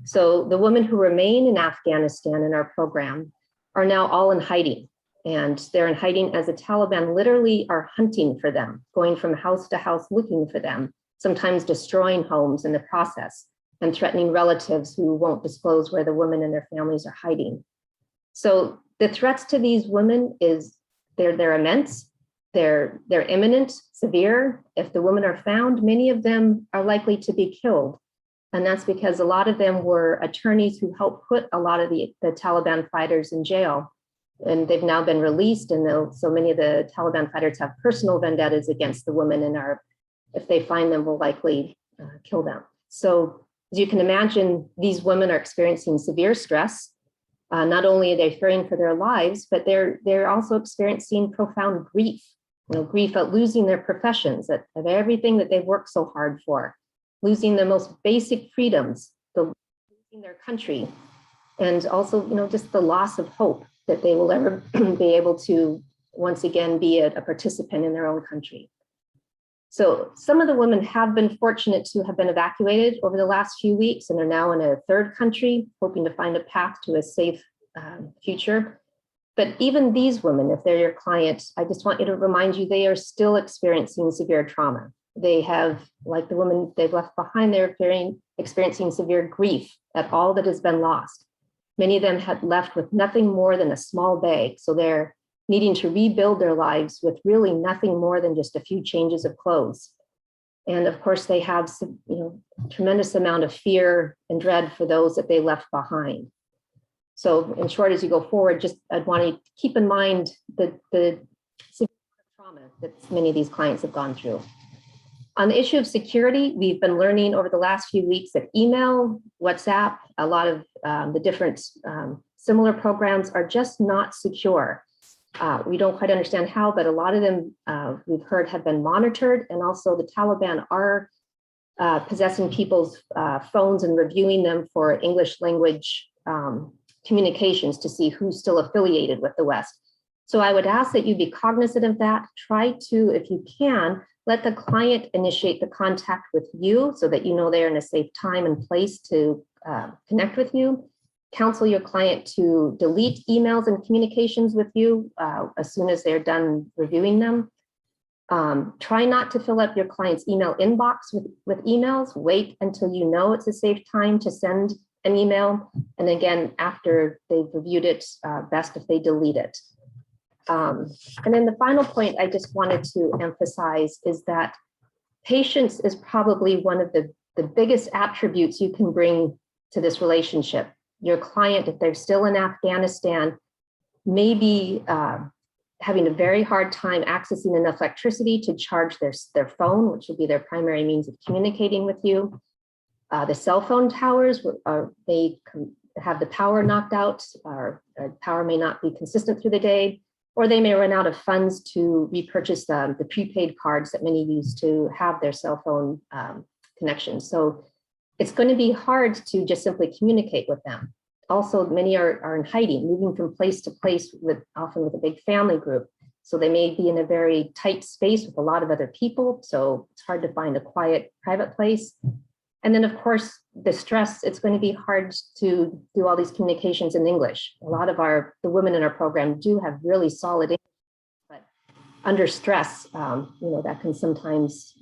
So the women who remain in Afghanistan in our program are now all in hiding. And they're in hiding as the Taliban literally are hunting for them, going from house to house looking for them, sometimes destroying homes in the process and threatening relatives who won't disclose where the women and their families are hiding. So the threats to these women is They're immense. They're imminent, severe. If the women are found, many of them are likely to be killed. And that's because a lot of them were attorneys who helped put a lot of the Taliban fighters in jail. And they've now been released. And so many of the Taliban fighters have personal vendettas against the women and if they find them, will likely kill them. So as you can imagine, these women are experiencing severe stress. Not only are they fearing for their lives, but they're also experiencing profound grief. Grief at losing their professions, of everything that they've worked so hard for, losing the most basic freedoms, losing their country, and also, just the loss of hope that they will ever be able to once again be a participant in their own country. So some of the women have been fortunate to have been evacuated over the last few weeks and are now in a third country, hoping to find a path to a safe future. But even these women, if they're your client, I just want you to remind you, they are still experiencing severe trauma. They have, like the women they've left behind, they're experiencing severe grief at all that has been lost. Many of them had left with nothing more than a small bag. So they're needing to rebuild their lives with really nothing more than just a few changes of clothes. And of course, they have tremendous amount of fear and dread for those that they left behind. So in short, as you go forward, I'd want to keep in mind the severe trauma that many of these clients have gone through. On the issue of security, we've been learning over the last few weeks that email, WhatsApp, a lot of the different similar programs are just not secure. We don't quite understand how, but a lot of them we've heard have been monitored, and also the Taliban are possessing people's phones and reviewing them for English language communications to see who's still affiliated with the West. So I would ask that you be cognizant of that. Try to, if you can, let the client initiate the contact with you so that you know they're in a safe time and place to connect with you. Counsel your client to delete emails and communications with you as soon as they're done reviewing them. Try not to fill up your client's email inbox with emails. Wait until you know it's a safe time to send an email. And again, after they've reviewed it, best if they delete it. And then the final point I just wanted to emphasize is that patience is probably one of the biggest attributes you can bring to this relationship. Your client, if they're still in Afghanistan, may be having a very hard time accessing enough electricity to charge their phone, which will be their primary means of communicating with you. The cell phone towers may have the power knocked out, or power may not be consistent through the day, or they may run out of funds to repurchase the prepaid cards that many use to have their cell phone connection. So it's going to be hard to just simply communicate with them. Also, many are in hiding, moving from place to place often with a big family group. So they may be in a very tight space with a lot of other people. So it's hard to find a quiet, private place. And then, of course, the stress, it's going to be hard to do all these communications in English. A lot of the women in our program do have really solid English, but under stress, that can sometimes,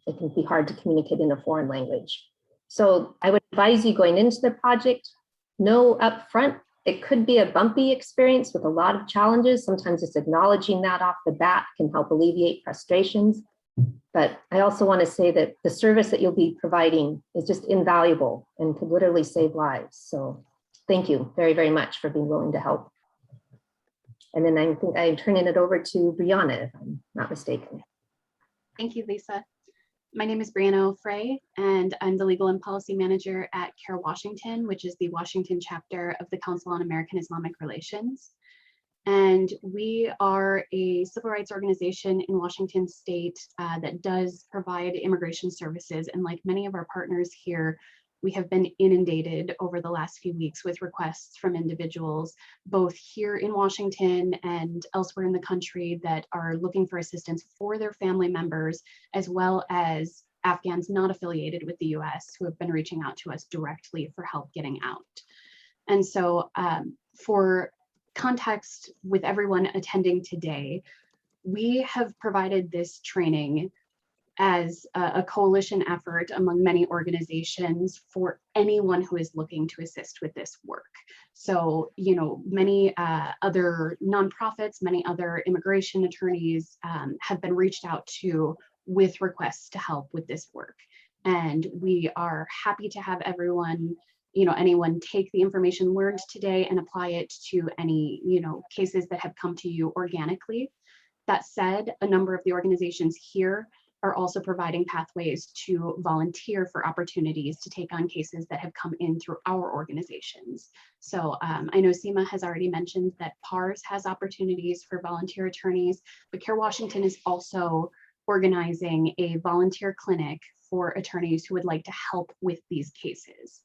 it can be hard to communicate in a foreign language. So I would advise you going into the project, know upfront, it could be a bumpy experience with a lot of challenges. Sometimes just acknowledging that off the bat can help alleviate frustrations. But I also want to say that the service that you'll be providing is just invaluable and could literally save lives. So thank you very, very much for being willing to help. And then I think I'm turning it over to Brianna, if I'm not mistaken. Thank you, Lisa. My name is Brianna O'Fray, and I'm the Legal and Policy Manager at CARE Washington, which is the Washington chapter of the Council on American Islamic Relations. And we are a civil rights organization in Washington state that does provide immigration services. And like many of our partners here, we have been inundated over the last few weeks with requests from individuals, both here in Washington and elsewhere in the country, that are looking for assistance for their family members, as well as Afghans not affiliated with the US who have been reaching out to us directly for help getting out. And so for context with everyone attending today, we have provided this training as a coalition effort among many organizations for anyone who is looking to assist with this work. So, you know, many other nonprofits, many other immigration attorneys have been reached out to with requests to help with this work. And we are happy to have everyone, you know, anyone take the information learned today and apply it to any, you know, cases that have come to you organically. That said, a number of the organizations here are also providing pathways to volunteer for opportunities to take on cases that have come in through our organizations. So I know Seema has already mentioned that PARS has opportunities for volunteer attorneys, but Care Washington is also organizing a volunteer clinic for attorneys who would like to help with these cases.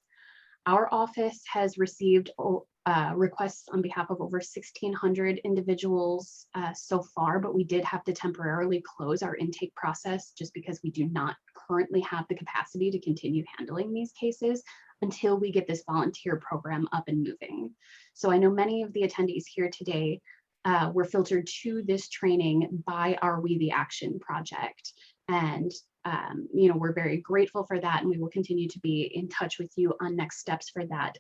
Our office has received requests on behalf of over 1,600 individuals so far, but we did have to temporarily close our intake process just because we do not currently have the capacity to continue handling these cases until we get this volunteer program up and moving. So I know many of the attendees here today were filtered to this training by our We the Action project. And you know, we're very grateful for that, and we will continue to be in touch with you on next steps for that.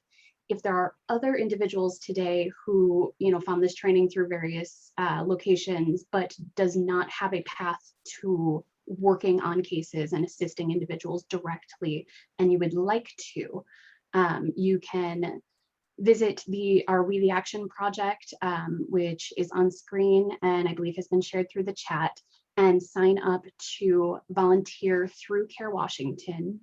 If there are other individuals today who, you know, found this training through various locations, but does not have a path to working on cases and assisting individuals directly, and you would like to, you can visit our We the Action project, which is on screen and I believe has been shared through the chat, and sign up to volunteer through Care Washington.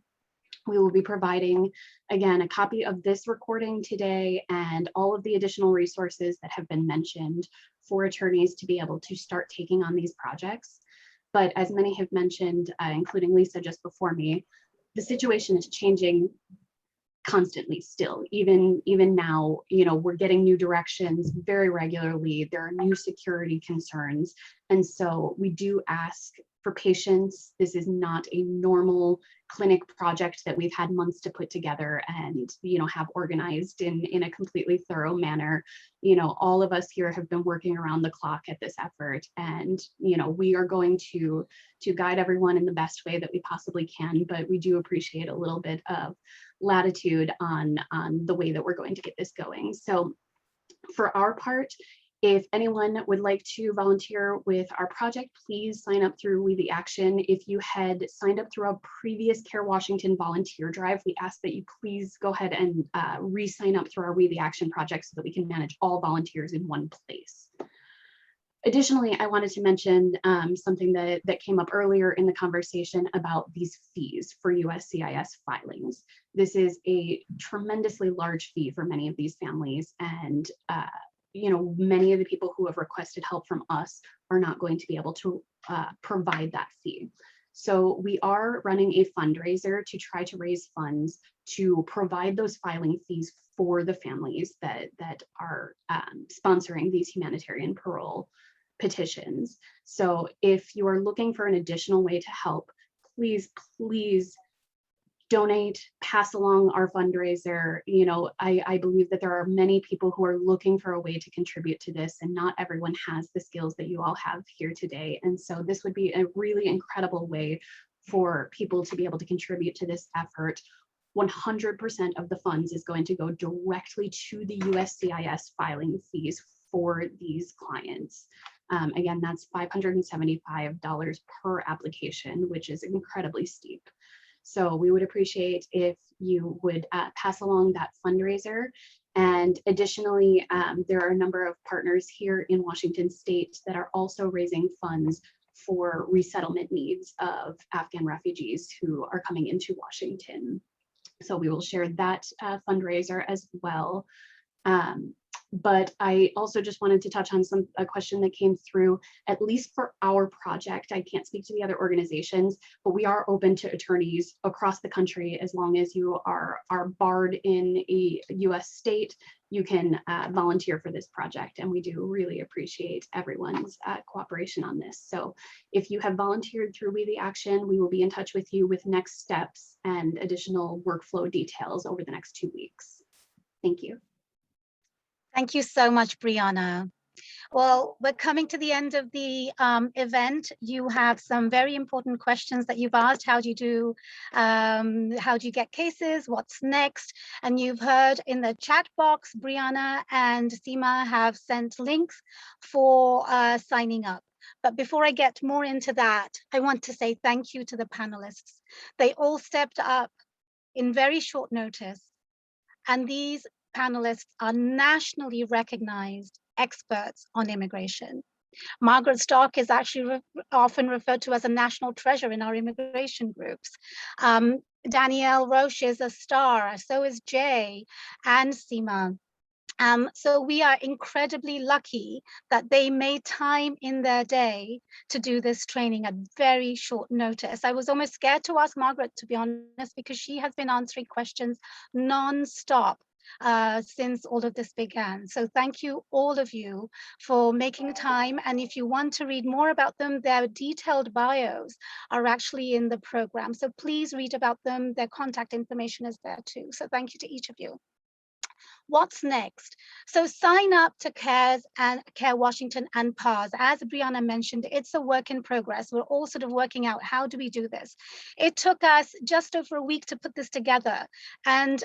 We will be providing, again, a copy of this recording today and all of the additional resources that have been mentioned for attorneys to be able to start taking on these projects. But as many have mentioned, including Lisa just before me, the situation is changing constantly still. Even now, you know, we're getting new directions very regularly. There are new security concerns. And so we do ask for patience. This is not a normal clinic project that we've had months to put together and, you know, have organized in a completely thorough manner. You know, all of us here have been working around the clock at this effort, and, you know, we are going to guide everyone in the best way that we possibly can, but we do appreciate a little bit of latitude on the way that we're going to get this going. So for our part, if anyone would like to volunteer with our project, please sign up through We the Action. If you had signed up through a previous Care Washington volunteer drive, we ask that you please go ahead and re-sign up through our We the Action project so that we can manage all volunteers in one place. Additionally, I wanted to mention something that came up earlier in the conversation about these fees for USCIS filings. This is a tremendously large fee for many of these families, and you know, many of the people who have requested help from us are not going to be able to provide that fee. So we are running a fundraiser to try to raise funds to provide those filing fees for the families that are sponsoring these humanitarian parole petitions. So if you are looking for an additional way to help, please donate, pass along our fundraiser. You know, I believe that there are many people who are looking for a way to contribute to this, and not everyone has the skills that you all have here today. And so this would be a really incredible way for people to be able to contribute to this effort. 100% of the funds is going to go directly to the USCIS filing fees for these clients. Again, that's $575 per application, which is incredibly steep. So we would appreciate if you would pass along that fundraiser. And additionally, there are a number of partners here in Washington State that are also raising funds for resettlement needs of Afghan refugees who are coming into Washington. So we will share that fundraiser as well. But I also just wanted to touch on a question that came through, at least for our project. I can't speak to the other organizations, but we are open to attorneys across the country. As long as you are barred in a US state, you can volunteer for this project. And we do really appreciate everyone's cooperation on this. So if you have volunteered through We the Action, we will be in touch with you with next steps and additional workflow details over the next 2 weeks. Thank you. Thank you so much, Brianna. Well, we're coming to the end of the event. You have some very important questions that you've asked. How do you get cases? What's next? And you've heard in the chat box, Brianna and Seema have sent links for signing up. But before I get more into that, I want to say thank you to the panelists. They all stepped up in very short notice. And these panelists are nationally recognized experts on immigration. Margaret Stock is actually often referred to as a national treasure in our immigration groups. Danielle Roche is a star, so is Jay and Seema. So we are incredibly lucky that they made time in their day to do this training at very short notice. I was almost scared to ask Margaret, to be honest, because she has been answering questions non-stop since all of this began. So thank you, all of you, for making time. And if you want to read more about them, their detailed bios are actually in the program. So please read about them. Their contact information is there too. So thank you to each of you. What's next? So sign up to CARES and Care Washington and PARS. As Brianna mentioned, it's a work in progress. We're all sort of working out, how do we do this? It took us just over a week to put this together. And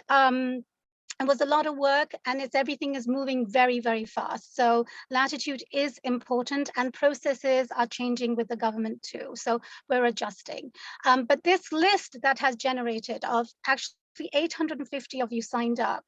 it was a lot of work, and everything is moving very, very fast. So latitude is important, and processes are changing with the government too. So we're adjusting. But this list that has generated of actually 850 of you signed up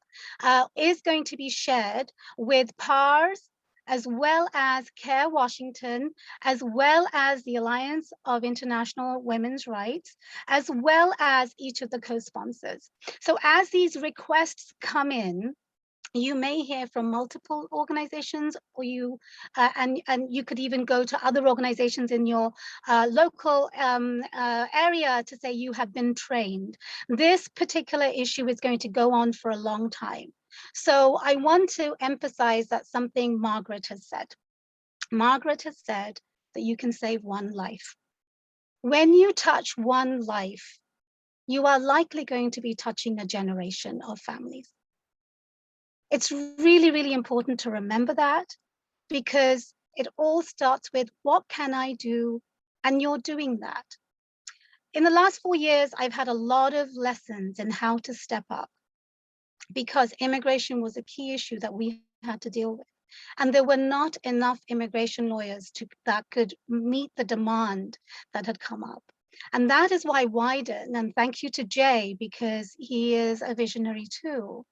is going to be shared with PARS, as well as Care Washington, as well as the Alliance of International Women's Rights, as well as each of the co-sponsors. So as these requests come in, you may hear from multiple organizations, or and you could even go to other organizations in your local area to say you have been trained. This particular issue is going to go on for a long time. So I want to emphasize that something Margaret has said. Margaret has said that you can save one life. When you touch one life, you are likely going to be touching a generation of families. It's really, really important to remember that, because it all starts with, what can I do? And you're doing that. In the last 4 years, I've had a lot of lessons in how to step up, because immigration was a key issue that we had to deal with. And there were not enough immigration lawyers that could meet the demand that had come up. And that is why Wyden, and thank you to Jay, because he is a visionary too,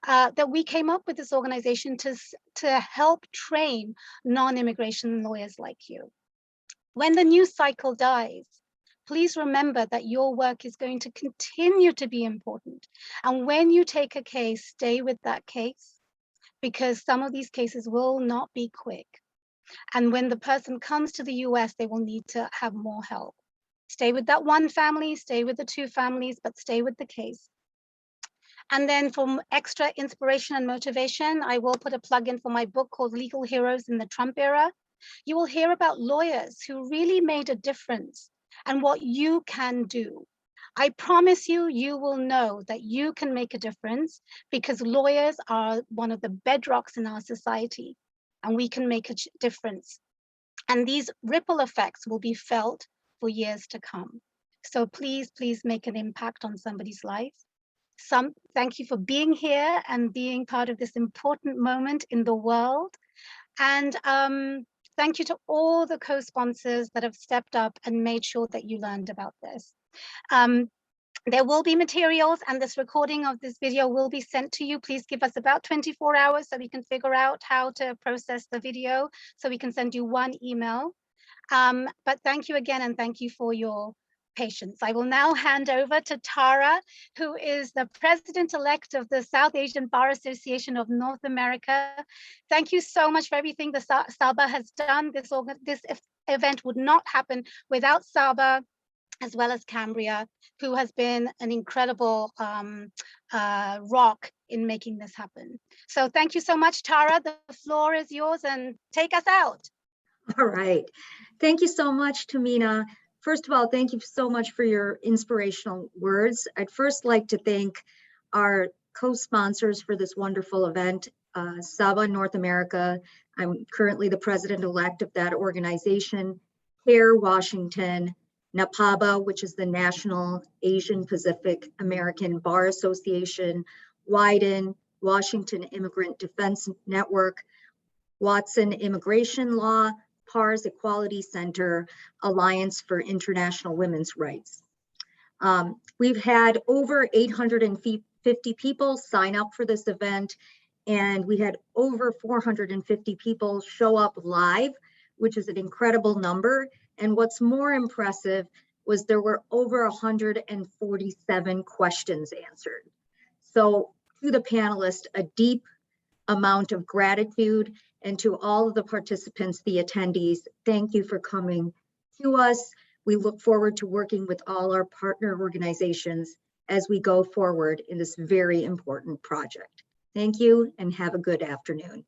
that we came up with this organization to help train non-immigration lawyers like you. When the news cycle dies, please remember that your work is going to continue to be important. And when you take a case, stay with that case, because some of these cases will not be quick. And when the person comes to the US, they will need to have more help. Stay with that one family, stay with the two families, but stay with the case. And then for extra inspiration and motivation, I will put a plug in for my book called Legal Heroes in the Trump Era. You will hear about lawyers who really made a difference and what you can do. I promise you, you will know that you can make a difference, because lawyers are one of the bedrocks in our society, and we can make a difference. And these ripple effects will be felt for years to come. So please, please make an impact on somebody's life. Thank you for being here and being part of this important moment in the world. And thank you to all the co-sponsors that have stepped up and made sure that you learned about this. There will be materials, and this recording of this video will be sent to you. Please give us about 24 hours so we can figure out how to process the video, so we can send you one email. But thank you again, and thank you for your patience. I will now hand over to Tara, who is the president-elect of the South Asian Bar Association of North America. Thank you so much for everything the Saba has done. This event would not happen without Saba, as well as Cambria, who has been an incredible rock in making this happen. So thank you so much, Tara. The floor is yours, and take us out. All right. Thank you so much, Tamina. First of all, thank you so much for your inspirational words. I'd first like to thank our co-sponsors for this wonderful event, SABA North America. I'm currently the president-elect of that organization. CARE Washington, NAPABA, which is the National Asian Pacific American Bar Association, WIDEN, Washington Immigrant Defense Network, Watson Immigration Law, PARS Equality Center, Alliance for International Women's Rights. We've had over 850 people sign up for this event, and we had over 450 people show up live, which is an incredible number. And what's more impressive was there were over 147 questions answered. So to the panelists, a deep amount of gratitude, and to all of the participants, the attendees, thank you for coming to us. We look forward to working with all our partner organizations as we go forward in this very important project. Thank you and have a good afternoon.